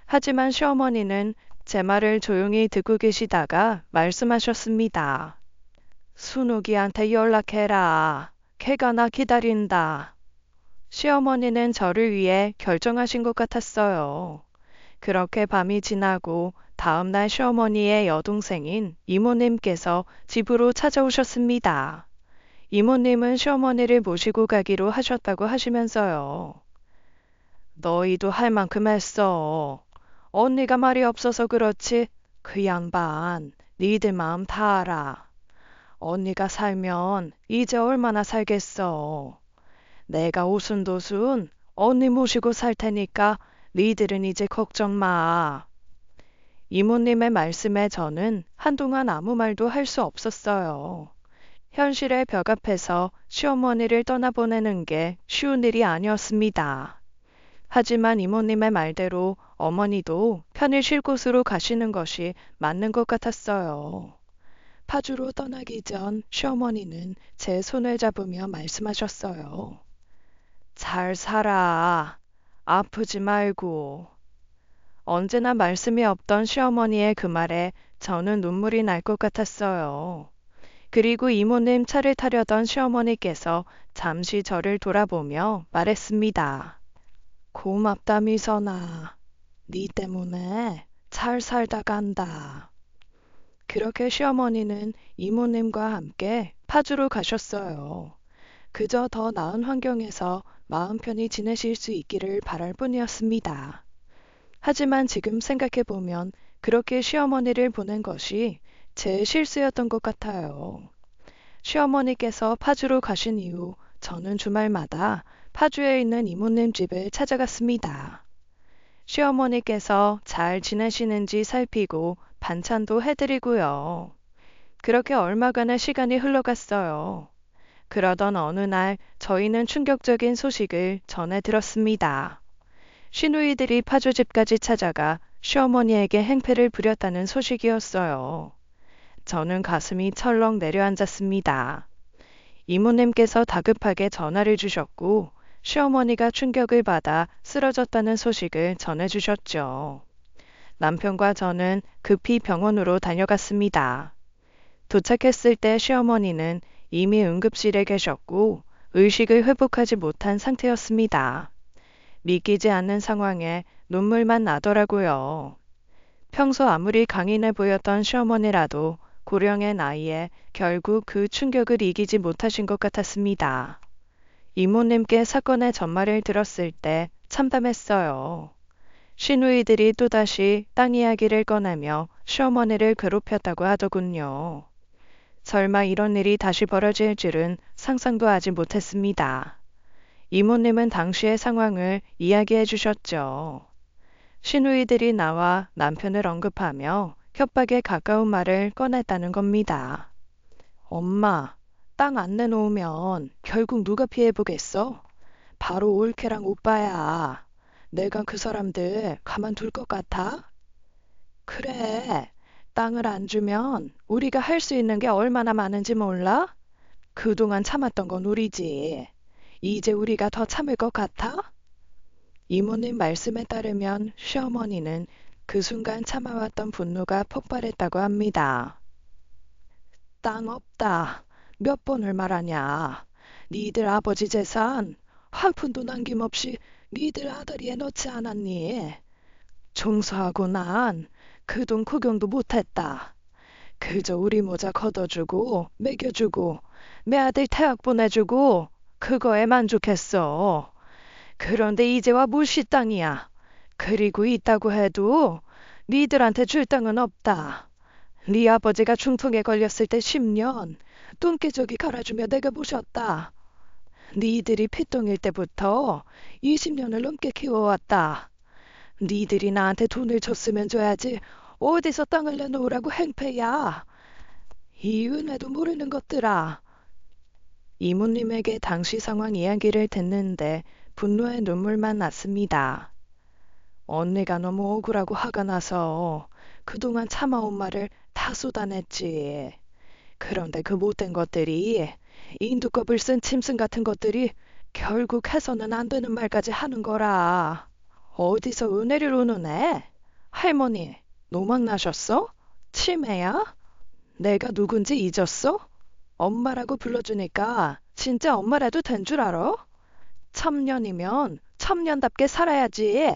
하지만 시어머니는 제 말을 조용히 듣고 계시다가 말씀하셨습니다. 순옥이한테 연락해라. 걔가 나 기다린다. 시어머니는 저를 위해 결정하신 것 같았어요. 그렇게 밤이 지나고 다음날 시어머니의 여동생인 이모님께서 집으로 찾아오셨습니다. 이모님은 시어머니를 모시고 가기로 하셨다고 하시면서요. 너희도 할 만큼 했어. 언니가 말이 없어서 그렇지 그 양반 니들 마음 다 알아. 언니가 살면 이제 얼마나 살겠어. 내가 오순도순 언니 모시고 살 테니까 니들은 이제 걱정 마. 이모님의 말씀에 저는 한동안 아무 말도 할 수 없었어요. 현실의 벽 앞에서 시어머니를 떠나보내는 게 쉬운 일이 아니었습니다. 하지만 이모님의 말대로 어머니도 편히 쉴 곳으로 가시는 것이 맞는 것 같았어요. 파주로 떠나기 전 시어머니는 제 손을 잡으며 말씀하셨어요. 잘 살아. 아프지 말고. 언제나 말씀이 없던 시어머니의 그 말에 저는 눈물이 날 것 같았어요. 그리고 이모님 차를 타려던 시어머니께서 잠시 저를 돌아보며 말했습니다. 고맙다 미선아. 네 때문에 잘 살다 간다. 그렇게 시어머니는 이모님과 함께 파주로 가셨어요. 그저 더 나은 환경에서 마음 편히 지내실 수 있기를 바랄 뿐이었습니다. 하지만 지금 생각해보면 그렇게 시어머니를 보낸 것이 제 실수였던 것 같아요. 시어머니께서 파주로 가신 이후 저는 주말마다 파주에 있는 이모님 집을 찾아갔습니다. 시어머니께서 잘 지내시는지 살피고 반찬도 해드리고요. 그렇게 얼마간의 시간이 흘러갔어요. 그러던 어느 날 저희는 충격적인 소식을 전해 들었습니다. 시누이들이 파주집까지 찾아가 시어머니에게 행패를 부렸다는 소식이었어요. 저는 가슴이 철렁 내려앉았습니다. 이모님께서 다급하게 전화를 주셨고 시어머니가 충격을 받아 쓰러졌다는 소식을 전해주셨죠. 남편과 저는 급히 병원으로 다녀갔습니다. 도착했을 때 시어머니는 이미 응급실에 계셨고 의식을 회복하지 못한 상태였습니다. 믿기지 않는 상황에 눈물만 나더라고요. 평소 아무리 강인해 보였던 시어머니라도 고령의 나이에 결국 그 충격을 이기지 못하신 것 시누이들이 또다시 땅 이야기를 꺼내며 시어머니를 괴롭혔다고 하더군요. 설마 이런 일이 다시 벌어질 줄은 상상도 하지 못했습니다. 이모님은 당시의 상황을 이야기해 주셨죠. 시누이들이 나와 남편을 언급하며 협박에 가까운 말을 꺼냈다는 겁니다. 엄마, 땅 안 내놓으면 결국 누가 피해보겠어? 바로 올케랑 오빠야. 내가 그 사람들 가만둘 것 같아? 그래, 땅을 안 주면 우리가 할 수 있는 게 얼마나 많은지 몰라? 그동안 참았던 건 우리지. 이제 우리가 더 참을 것 같아? 이모님 말씀에 따르면 시어머니는 그 순간 참아왔던 분노가 폭발했다고 합니다. 땅 없다. 몇 번을 말하냐. 니들 아버지 재산 한 푼도 남김없이 니들 아들이에 넣지 않았니? 종사하고 난 그 돈 구경도 못했다. 그저 우리 모자 걷어주고 먹여주고 내 아들 대학 보내주고 그거에 만족했어. 그런데 이제 와 무시 땅이야. 그리고 있다고 해도 니들한테 줄 땅은 없다. 네 아버지가 중풍에 걸렸을 때 10년 똥개저기 갈아주며 내가 모셨다. 니들이 피똥일 때부터 20년을 넘게 키워왔다. 니들이 나한테 돈을 줬으면 줘야지 어디서 땅을 내놓으라고 행패야. 이 은혜도 모르는 것들아. 이모님에게 당시 상황 이야기를 듣는데 분노의 눈물만 났습니다. 언니가 너무 억울하고 화가 나서 그동안 참아온 말을 다 쏟아냈지. 그런데 그 못된 것들이 인두껍을 쓴 짐승 같은 것들이 결국 해서는 안 되는 말까지 하는 거라. 어디서 은혜를 운운해? 할머니, 노망 나셨어? 치매야? 내가 누군지 잊었어? 엄마라고 불러주니까 진짜 엄마라도 된 줄 알아? 천년이면 천년답게 살아야지.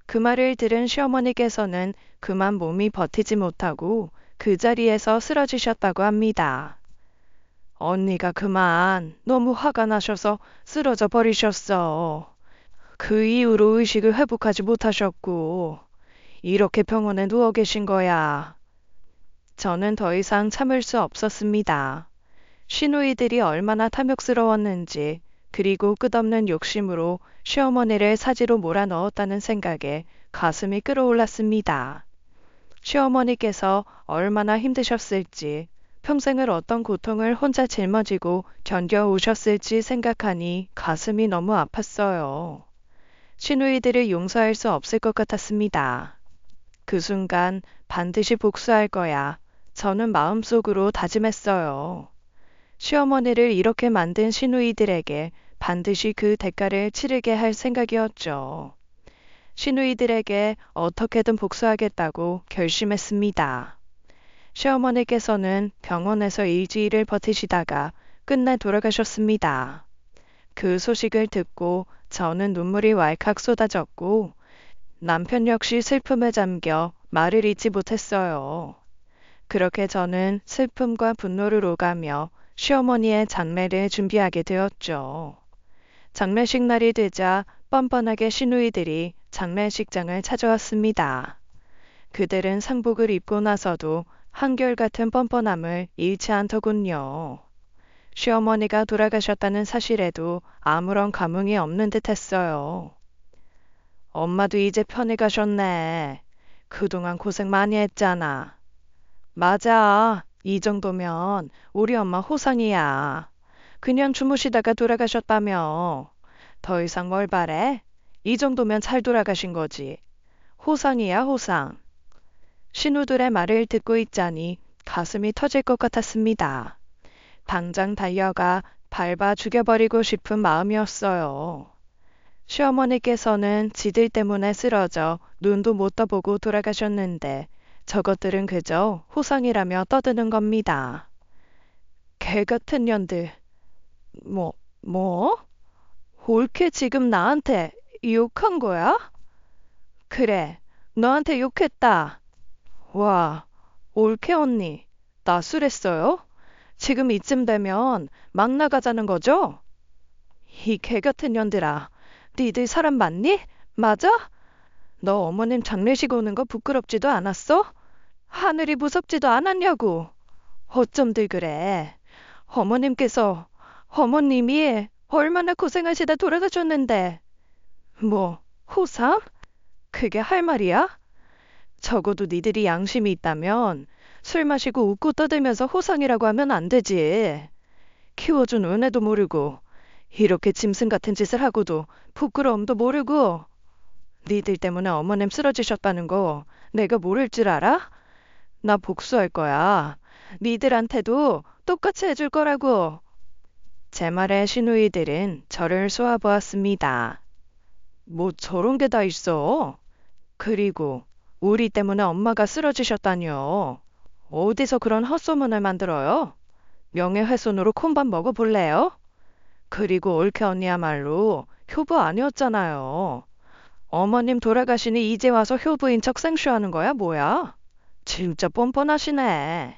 그 말을 들은 시어머니께서는 그만 몸이 버티지 못하고 그 자리에서 쓰러지셨다고 합니다. 언니가 그만 너무 화가 나셔서 쓰러져 버리셨어. 그 이후로 의식을 회복하지 못하셨고 이렇게 병원에 누워 계신 거야. 저는 더 이상 참을 수 없었습니다. 시누이들이 얼마나 탐욕스러웠는지 그리고 끝없는 욕심으로 시어머니를 사지로 몰아넣었다는 생각에 가슴이 끓어올랐습니다. 시어머니께서 얼마나 힘드셨을지 평생을 어떤 고통을 혼자 짊어지고 견뎌오셨을지 생각하니 가슴이 너무 아팠어요. 시누이들을 용서할 수 없을 것 같았습니다. 그 순간 반드시 복수할 거야. 저는 마음속으로 다짐했어요. 시어머니를 이렇게 만든 시누이들에게 반드시 그 대가를 치르게 할 생각이었죠. 시누이들에게 어떻게든 복수하겠다고 결심했습니다. 시어머니께서는 병원에서 일주일을 버티시다가 끝내 돌아가셨습니다. 그 소식을 듣고 저는 눈물이 왈칵 쏟아졌고 남편 역시 슬픔에 잠겨 말을 잇지 못했어요. 그렇게 저는 슬픔과 분노를 오가며 시어머니의 장례를 준비하게 되었죠. 장례식 날이 되자 뻔뻔하게 시누이들이 장례식장을 찾아왔습니다. 그들은 상복을 입고 나서도 한결같은 뻔뻔함을 잃지 않더군요. 시어머니가 돌아가셨다는 사실에도 아무런 감흥이 없는 듯 했어요. 엄마도 이제 편히 가셨네. 그동안 고생 많이 했잖아. 맞아. 이 정도면 우리 엄마 호상이야. 그냥 주무시다가 돌아가셨다며. 더 이상 뭘 바래? 이 정도면 잘 돌아가신 거지. 호상이야, 호상. 신우들의 말을 듣고 있자니 가슴이 터질 것 같았습니다. 당장 달려가 밟아 죽여버리고 싶은 마음이었어요. 시어머니께서는 지들 때문에 쓰러져 눈도 못 떠보고 돌아가셨는데 저것들은 그저 호상이라며 떠드는 겁니다. 개 같은 년들. 뭐? 옳게 지금 나한테 욕한 거야? 그래, 너한테 욕했다. 와, 올케 언니, 나 술했어요? 지금 이쯤 되면 막 나가자는 거죠? 이 개 같은 년들아, 니들 사람 맞니? 맞아? 너 어머님 장례식 오는 거 부끄럽지도 않았어? 하늘이 무섭지도 않았냐고. 어쩜들 그래. 어머님이 얼마나 고생하시다 돌아가셨는데. 뭐, 호상? 그게 할 말이야? 적어도 니들이 양심이 있다면 술 마시고 웃고 떠들면서 호상이라고 하면 안 되지. 키워준 은혜도 모르고 이렇게 짐승 같은 짓을 하고도 부끄러움도 모르고. 니들 때문에 어머님 쓰러지셨다는 거 내가 모를 줄 알아? 나 복수할 거야. 니들한테도 똑같이 해줄 거라고. 제 말에 시누이들은 저를 쏘아보았습니다. 뭐 저런 게 다 있어? 그리고 우리 때문에 엄마가 쓰러지셨다뇨. 어디서 그런 헛소문을 만들어요? 명예훼손으로 콩밥 먹어볼래요? 그리고 올케 언니야말로 효부 아니었잖아요. 어머님 돌아가시니 이제 와서 효부인 척 생쇼하는 거야, 뭐야? 진짜 뻔뻔하시네.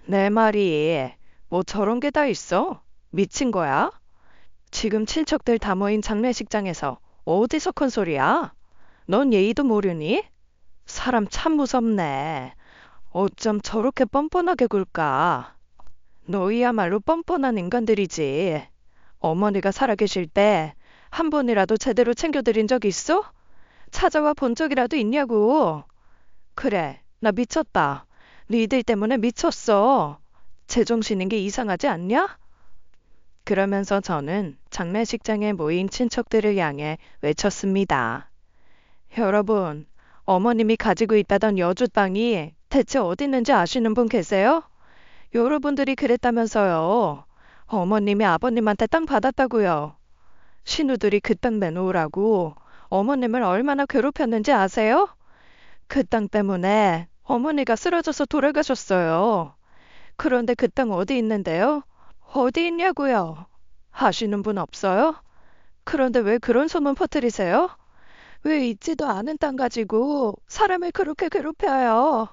내 말이 뭐 저런 게 다 있어? 미친 거야? 지금 친척들 다 모인 장례식장에서 어디서 큰 소리야? 넌 예의도 모르니? 사람 참 무섭네. 어쩜 저렇게 뻔뻔하게 굴까? 너희야말로 뻔뻔한 인간들이지. 어머니가 살아계실 때 한 번이라도 제대로 챙겨드린 적 있어? 찾아와 본 적이라도 있냐고. 그래, 나 미쳤다. 니들 때문에 미쳤어. 제정신인 게 이상하지 않냐? 그러면서 저는 장례식장에 모인 친척들을 향해 외쳤습니다. 여러분, 어머님이 가지고 있다던 여주땅이 대체 어디 있는지 아시는 분 계세요? 여러분들이 그랬다면서요. 어머님이 아버님한테 땅 받았다고요. 신우들이 그 땅 내놓으라고 어머님을 얼마나 괴롭혔는지 아세요? 그 땅 때문에 어머니가 쓰러져서 돌아가셨어요. 그런데 그 땅 어디 있는데요? 어디 있냐고요? 아시는 분 없어요? 그런데 왜 그런 소문 퍼뜨리세요? 왜 있지도 않은 땅 가지고 사람을 그렇게 괴롭혀요?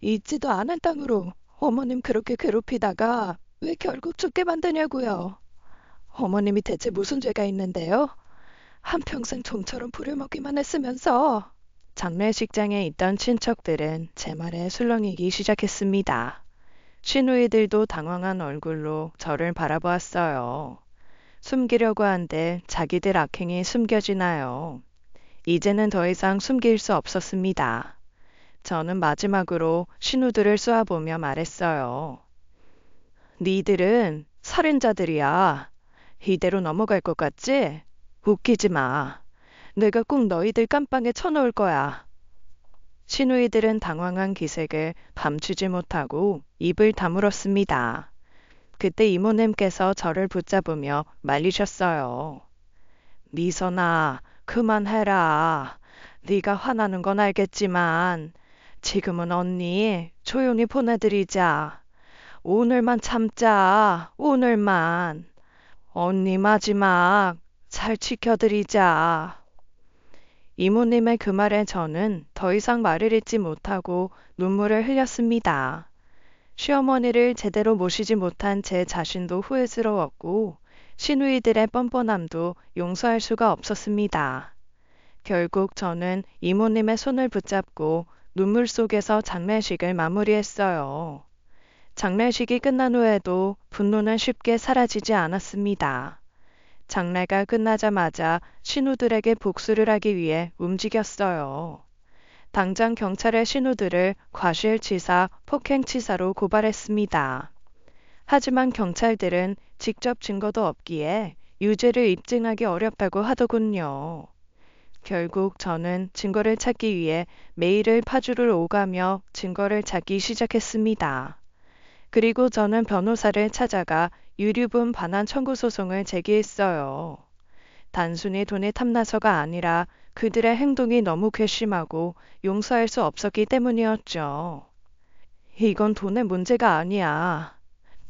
있지도 않은 땅으로 어머님 그렇게 괴롭히다가 왜 결국 죽게 만드냐고요? 어머님이 대체 무슨 죄가 있는데요? 한평생 좀처럼 부려먹기만 했으면서. 장례식장에 있던 친척들은 제 말에 술렁이기 시작했습니다. 시누이들도 당황한 얼굴로 저를 바라보았어요. 숨기려고 한데 자기들 악행이 숨겨지나요? 이제는 더 이상 숨길 수 없었습니다. 저는 마지막으로 신우들을 쏘아보며 말했어요. 니들은 살인자들이야. 이대로 넘어갈 것 같지? 웃기지 마. 내가 꼭 너희들 깜빵에 쳐놓을 거야. 시누이들은 당황한 기색을 감추지 못하고 입을 다물었습니다. 그때 이모님께서 저를 붙잡으며 말리셨어요. 미선아, 그만해라. 네가 화나는 건 알겠지만 지금은 언니 조용히 보내드리자. 오늘만 참자. 오늘만. 언니 마지막 잘 지켜드리자. 이모님의 그 말에 저는 더 이상 말을 잇지 못하고 눈물을 흘렸습니다. 시어머니를 제대로 모시지 못한 제 자신도 후회스러웠고 시누이들의 뻔뻔함도 용서할 수가 없었습니다. 결국 저는 이모님의 손을 붙잡고 눈물 속에서 장례식을 마무리했어요. 장례식이 끝난 후에도 분노는 쉽게 사라지지 않았습니다. 장례가 끝나자마자 신우들에게 복수를 하기 위해 움직였어요. 당장 경찰에 신우들을 과실치사, 폭행치사로 고발했습니다. 하지만 경찰들은 직접 증거도 없기에 유죄를 입증하기 어렵다고 하더군요. 결국 저는 증거를 찾기 위해 매일을 파주를 오가며 증거를 찾기 시작했습니다. 그리고 저는 변호사를 찾아가 유류분 반환 청구 소송을 제기했어요. 단순히 돈이 탐나서가 아니라 그들의 행동이 너무 괘씸하고 용서할 수 없었기 때문이었죠. 이건 돈의 문제가 아니야.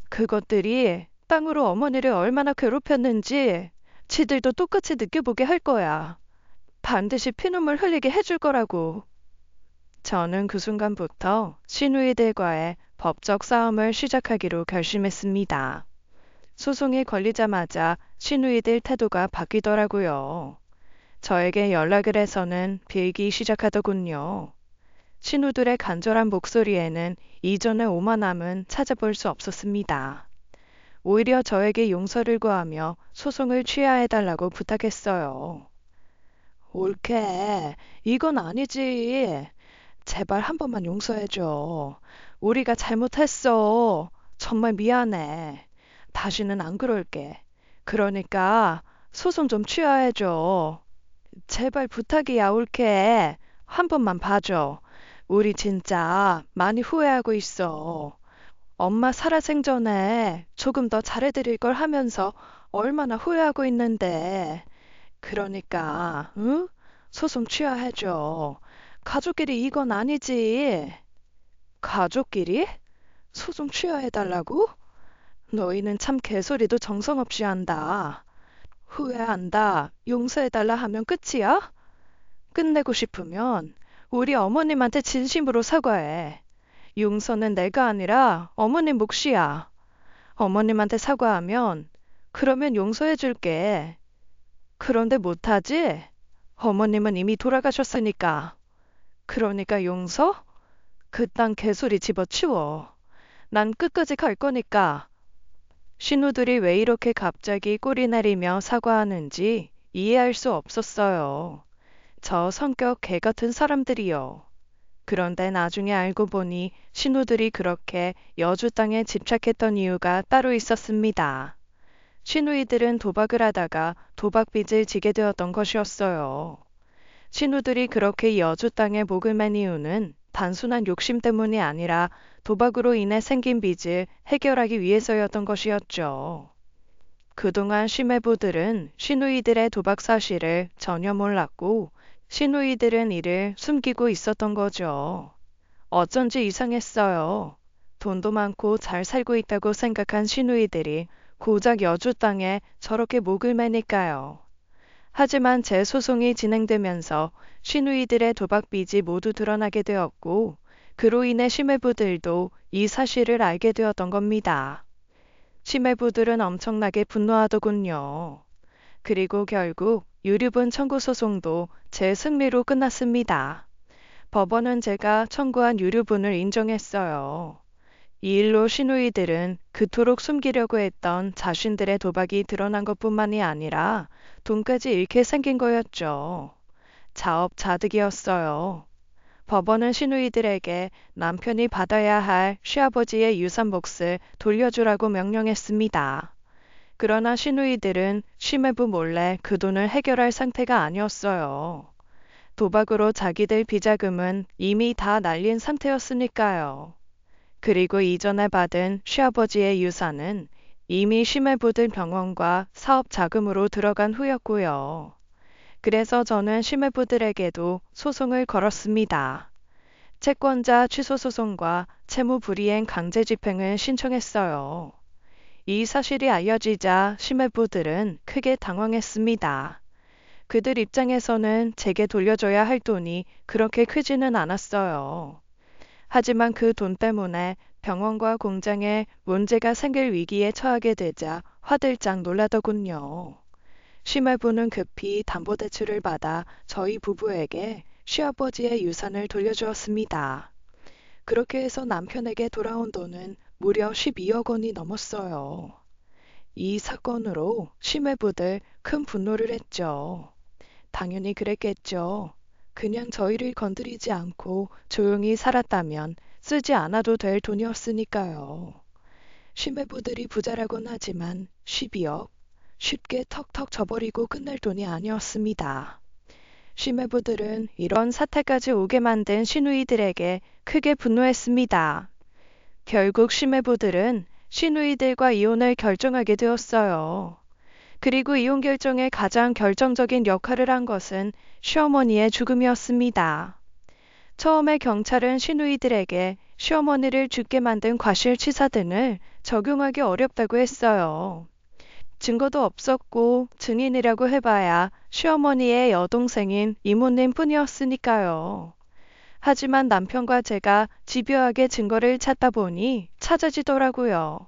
그것들이 땅으로 어머니를 얼마나 괴롭혔는지 지들도 똑같이 느껴보게 할 거야. 반드시 피눈물 흘리게 해줄 거라고. 저는 그 순간부터 시누이들과의 법적 싸움을 시작하기로 결심했습니다. 소송이 걸리자마자 시누이들 태도가 바뀌더라고요. 저에게 연락을 해서는 빌기 시작하더군요. 신우들의 간절한 목소리에는 이전의 오만함은 찾아볼 수 없었습니다. 오히려 저에게 용서를 구하며 소송을 취하해달라고 부탁했어요. 옳게, 이건 아니지. 제발 한 번만 용서해줘. 우리가 잘못했어. 정말 미안해. 다시는 안 그럴게. 그러니까 소송 좀 취하해줘. 제발 부탁이야, 옳게. 한 번만 봐줘. 우리 진짜 많이 후회하고 있어. 엄마 살아생전에 조금 더 잘해드릴 걸 하면서 얼마나 후회하고 있는데. 그러니까, 응? 소송 취하해줘. 가족끼리 이건 아니지. 가족끼리? 소송 취하해달라고? 너희는 참 개소리도 정성없이 한다. 후회한다, 용서해달라 하면 끝이야? 끝내고 싶으면 우리 어머님한테 진심으로 사과해. 용서는 내가 아니라 어머님 몫이야. 어머님한테 사과하면 그러면 용서해줄게. 그런데 못하지? 어머님은 이미 돌아가셨으니까. 그러니까 용서? 그딴 개소리 집어치워. 난 끝까지 갈 거니까. 신우들이 왜 이렇게 갑자기 꼬리 내리며 사과하는지 이해할 수 없었어요. 저 성격 개 같은 사람들이요. 그런데 나중에 알고 보니 신우들이 그렇게 여주 땅에 집착했던 이유가 따로 있었습니다. 신우이들은 도박을 하다가 도박빚을 지게 되었던 것이었어요. 신우들이 그렇게 여주 땅에 목을 맨 이유는 단순한 욕심 때문이 아니라 도박으로 인해 생긴 빚을 해결하기 위해서였던 것이었죠. 그동안 시매부들은 시누이들의 도박 사실을 전혀 몰랐고 시누이들은 이를 숨기고 있었던 거죠. 어쩐지 이상했어요. 돈도 많고 잘 살고 있다고 생각한 시누이들이 고작 여주 땅에 저렇게 목을 매니까요. 하지만 재소송이 진행되면서 시누이들의 도박빚이 모두 드러나게 되었고 그로 인해 시매부들도 이 사실을 알게 되었던 겁니다. 시매부들은 엄청나게 분노하더군요. 그리고 결국 유류분 청구 소송도 제 승리로 끝났습니다. 법원은 제가 청구한 유류분을 인정했어요. 이 일로 시누이들은 그토록 숨기려고 했던 자신들의 도박이 드러난 것뿐만이 아니라 돈까지 잃게 생긴 거였죠. 자업자득이었어요. 법원은 시누이들에게 남편이 받아야 할 시아버지의 유산 몫을 돌려주라고 명령했습니다. 그러나 시누이들은 시매부 몰래 그 돈을 해결할 상태가 아니었어요. 도박으로 자기들 비자금은 이미 다 날린 상태였으니까요. 그리고 이전에 받은 시아버지의 유산은 이미 시매부들 병원과 사업 자금으로 들어간 후였고요. 그래서 저는 시매부들에게도 소송을 걸었습니다. 채권자 취소 소송과 채무 불이행 강제 집행을 신청했어요. 이 사실이 알려지자 시매부들은 크게 당황했습니다. 그들 입장에서는 제게 돌려줘야 할 돈이 그렇게 크지는 않았어요. 하지만 그 돈 때문에 병원과 공장에 문제가 생길 위기에 처하게 되자 화들짝 놀라더군요. 시매부는 급히 담보대출을 받아 저희 부부에게 시아버지의 유산을 돌려주었습니다. 그렇게 해서 남편에게 돌아온 돈은 무려 12억 원이 넘었어요. 이 사건으로 시매부들 큰 분노를 했죠. 당연히 그랬겠죠. 그냥 저희를 건드리지 않고 조용히 살았다면 쓰지 않아도 될 돈이었으니까요. 시매부들이 부자라곤 하지만 12억 쉽게 턱턱 져버리고 끝낼 돈이 아니었습니다. 시매부들은 이런 사태까지 오게 만든 시누이들에게 크게 분노했습니다. 결국 시매부들은 시누이들과 이혼을 결정하게 되었어요. 그리고 이혼 결정에 가장 결정적인 역할을 한 것은 시어머니의 죽음이었습니다. 처음에 경찰은 시누이들에게 시어머니를 죽게 만든 과실치사 등을 적용하기 어렵다고 했어요. 증거도 없었고 증인이라고 해봐야 시어머니의 여동생인 이모님 뿐이었으니까요. 하지만 남편과 제가 집요하게 증거를 찾다 보니 찾아지더라고요.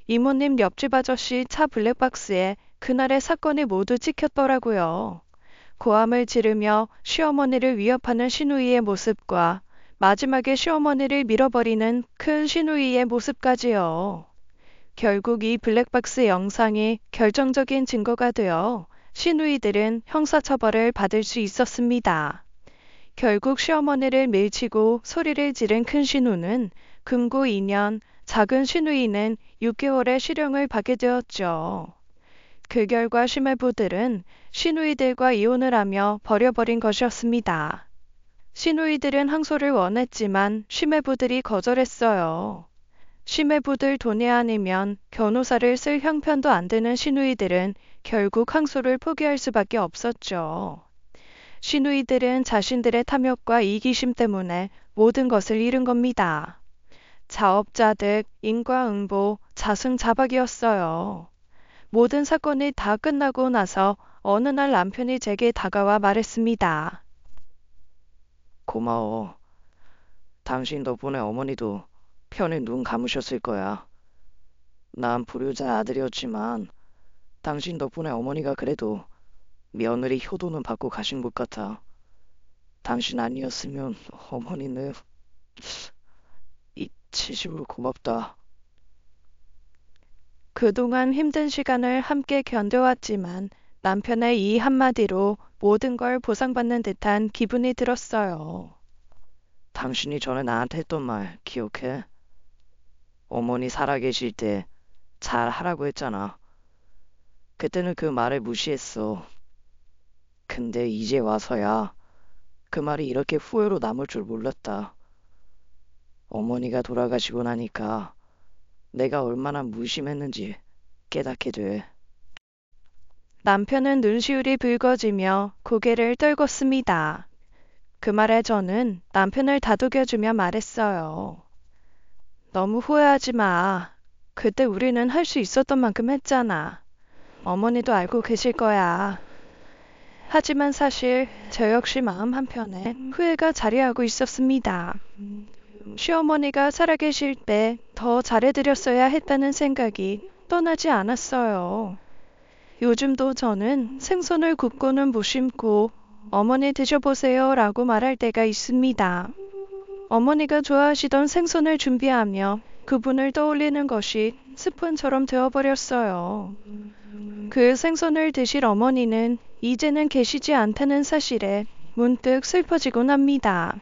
이모님 옆집 아저씨 차 블랙박스에 그날의 사건이 모두 찍혔더라고요. 고함을 지르며 시어머니를 위협하는 시누이의 모습과 마지막에 시어머니를 밀어버리는 큰 시누이의 모습까지요. 결국 이 블랙박스 영상이 결정적인 증거가 되어 시누이들은 형사처벌을 받을 수 있었습니다. 결국 시어머니를 밀치고 소리를 지른 큰 시누는 금고 2년, 작은 시누이는 6개월의 실형을 받게 되었죠. 그 결과 시매부들은 시누이들과 이혼을 하며 버려버린 것이었습니다. 시누이들은 항소를 원했지만 시매부들이 거절했어요. 시매부들 돈이 아니면 변호사를 쓸 형편도 안 되는 시누이들은 결국 항소를 포기할 수밖에 없었죠. 시누이들은 자신들의 탐욕과 이기심 때문에 모든 것을 잃은 겁니다. 자업자득, 인과응보, 자승자박이었어요. 모든 사건이 다 끝나고 나서 어느 날 남편이 제게 다가와 말했습니다. 고마워. 당신 덕분에 어머니도 편히 눈 감으셨을 거야. 난 불효자 아들이었지만 당신 덕분에 어머니가 그래도 며느리 효도는 받고 가신 것 같아. 당신 아니었으면 어머니는 이 치심으로 고맙다. 그동안 힘든 시간을 함께 견뎌왔지만 남편의 이 한마디로 모든 걸 보상받는 듯한 기분이 들었어요. 당신이 전에 나한테 했던 말 기억해? 어머니 살아계실 때 잘하라고 했잖아. 그때는 그 말을 무시했어. 근데 이제 와서야 그 말이 이렇게 후회로 남을 줄 몰랐다. 어머니가 돌아가시고 나니까 내가 얼마나 무심했는지 깨닫게 돼. 남편은 눈시울이 붉어지며 고개를 떨궜습니다. 그 말에 저는 남편을 다독여주며 말했어요. 너무 후회하지 마. 그때 우리는 할 수 있었던 만큼 했잖아. 어머니도 알고 계실 거야. 하지만 사실 저 역시 마음 한편에 후회가 자리하고 있었습니다. 시어머니가 살아계실 때 더 잘해드렸어야 했다는 생각이 떠나지 않았어요. 요즘도 저는 생선을 굽고는 무심코 어머니 드셔보세요 라고 말할 때가 있습니다. 어머니가 좋아하시던 생선을 준비하며 그분을 떠올리는 것이 습관처럼 되어버렸어요. 그 생선을 드실 어머니는 이제는 계시지 않다는 사실에 문득 슬퍼지곤 합니다.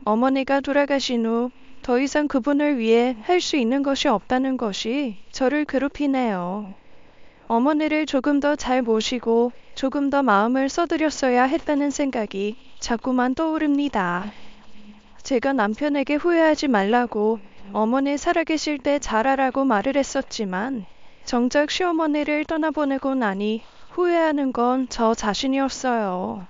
어머니가 돌아가신 후 더 이상 그분을 위해 할 수 있는 것이 없다는 것이 저를 괴롭히네요. 어머니를 조금 더 잘 모시고 조금 더 마음을 써드렸어야 했다는 생각이 자꾸만 떠오릅니다. 제가 남편에게 후회하지 말라고 어머니 살아계실 때 잘하라고 말을 했었지만 정작 시어머니를 떠나보내고 나니 후회하는 건 저 자신이었어요.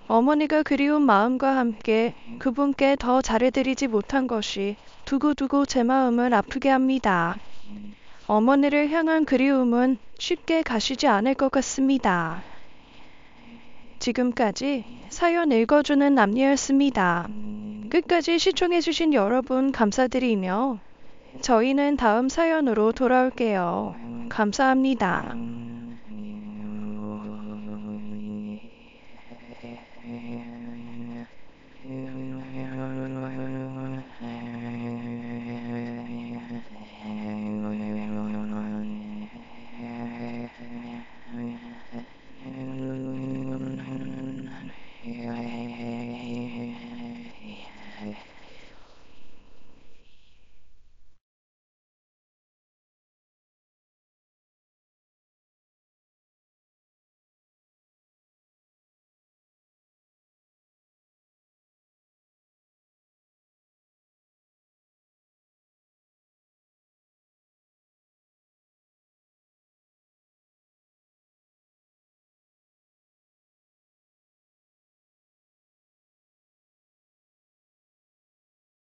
어머니가 그리운 마음과 함께 그분께 더 잘해드리지 못한 것이 두고두고 제 마음을 아프게 합니다. 어머니를 향한 그리움은 쉽게 가시지 않을 것 같습니다. 지금까지 사연 읽어주는 남녀였습니다. 끝까지 시청해주신 여러분 감사드리며 저희는 다음 사연으로 돌아올게요. 감사합니다.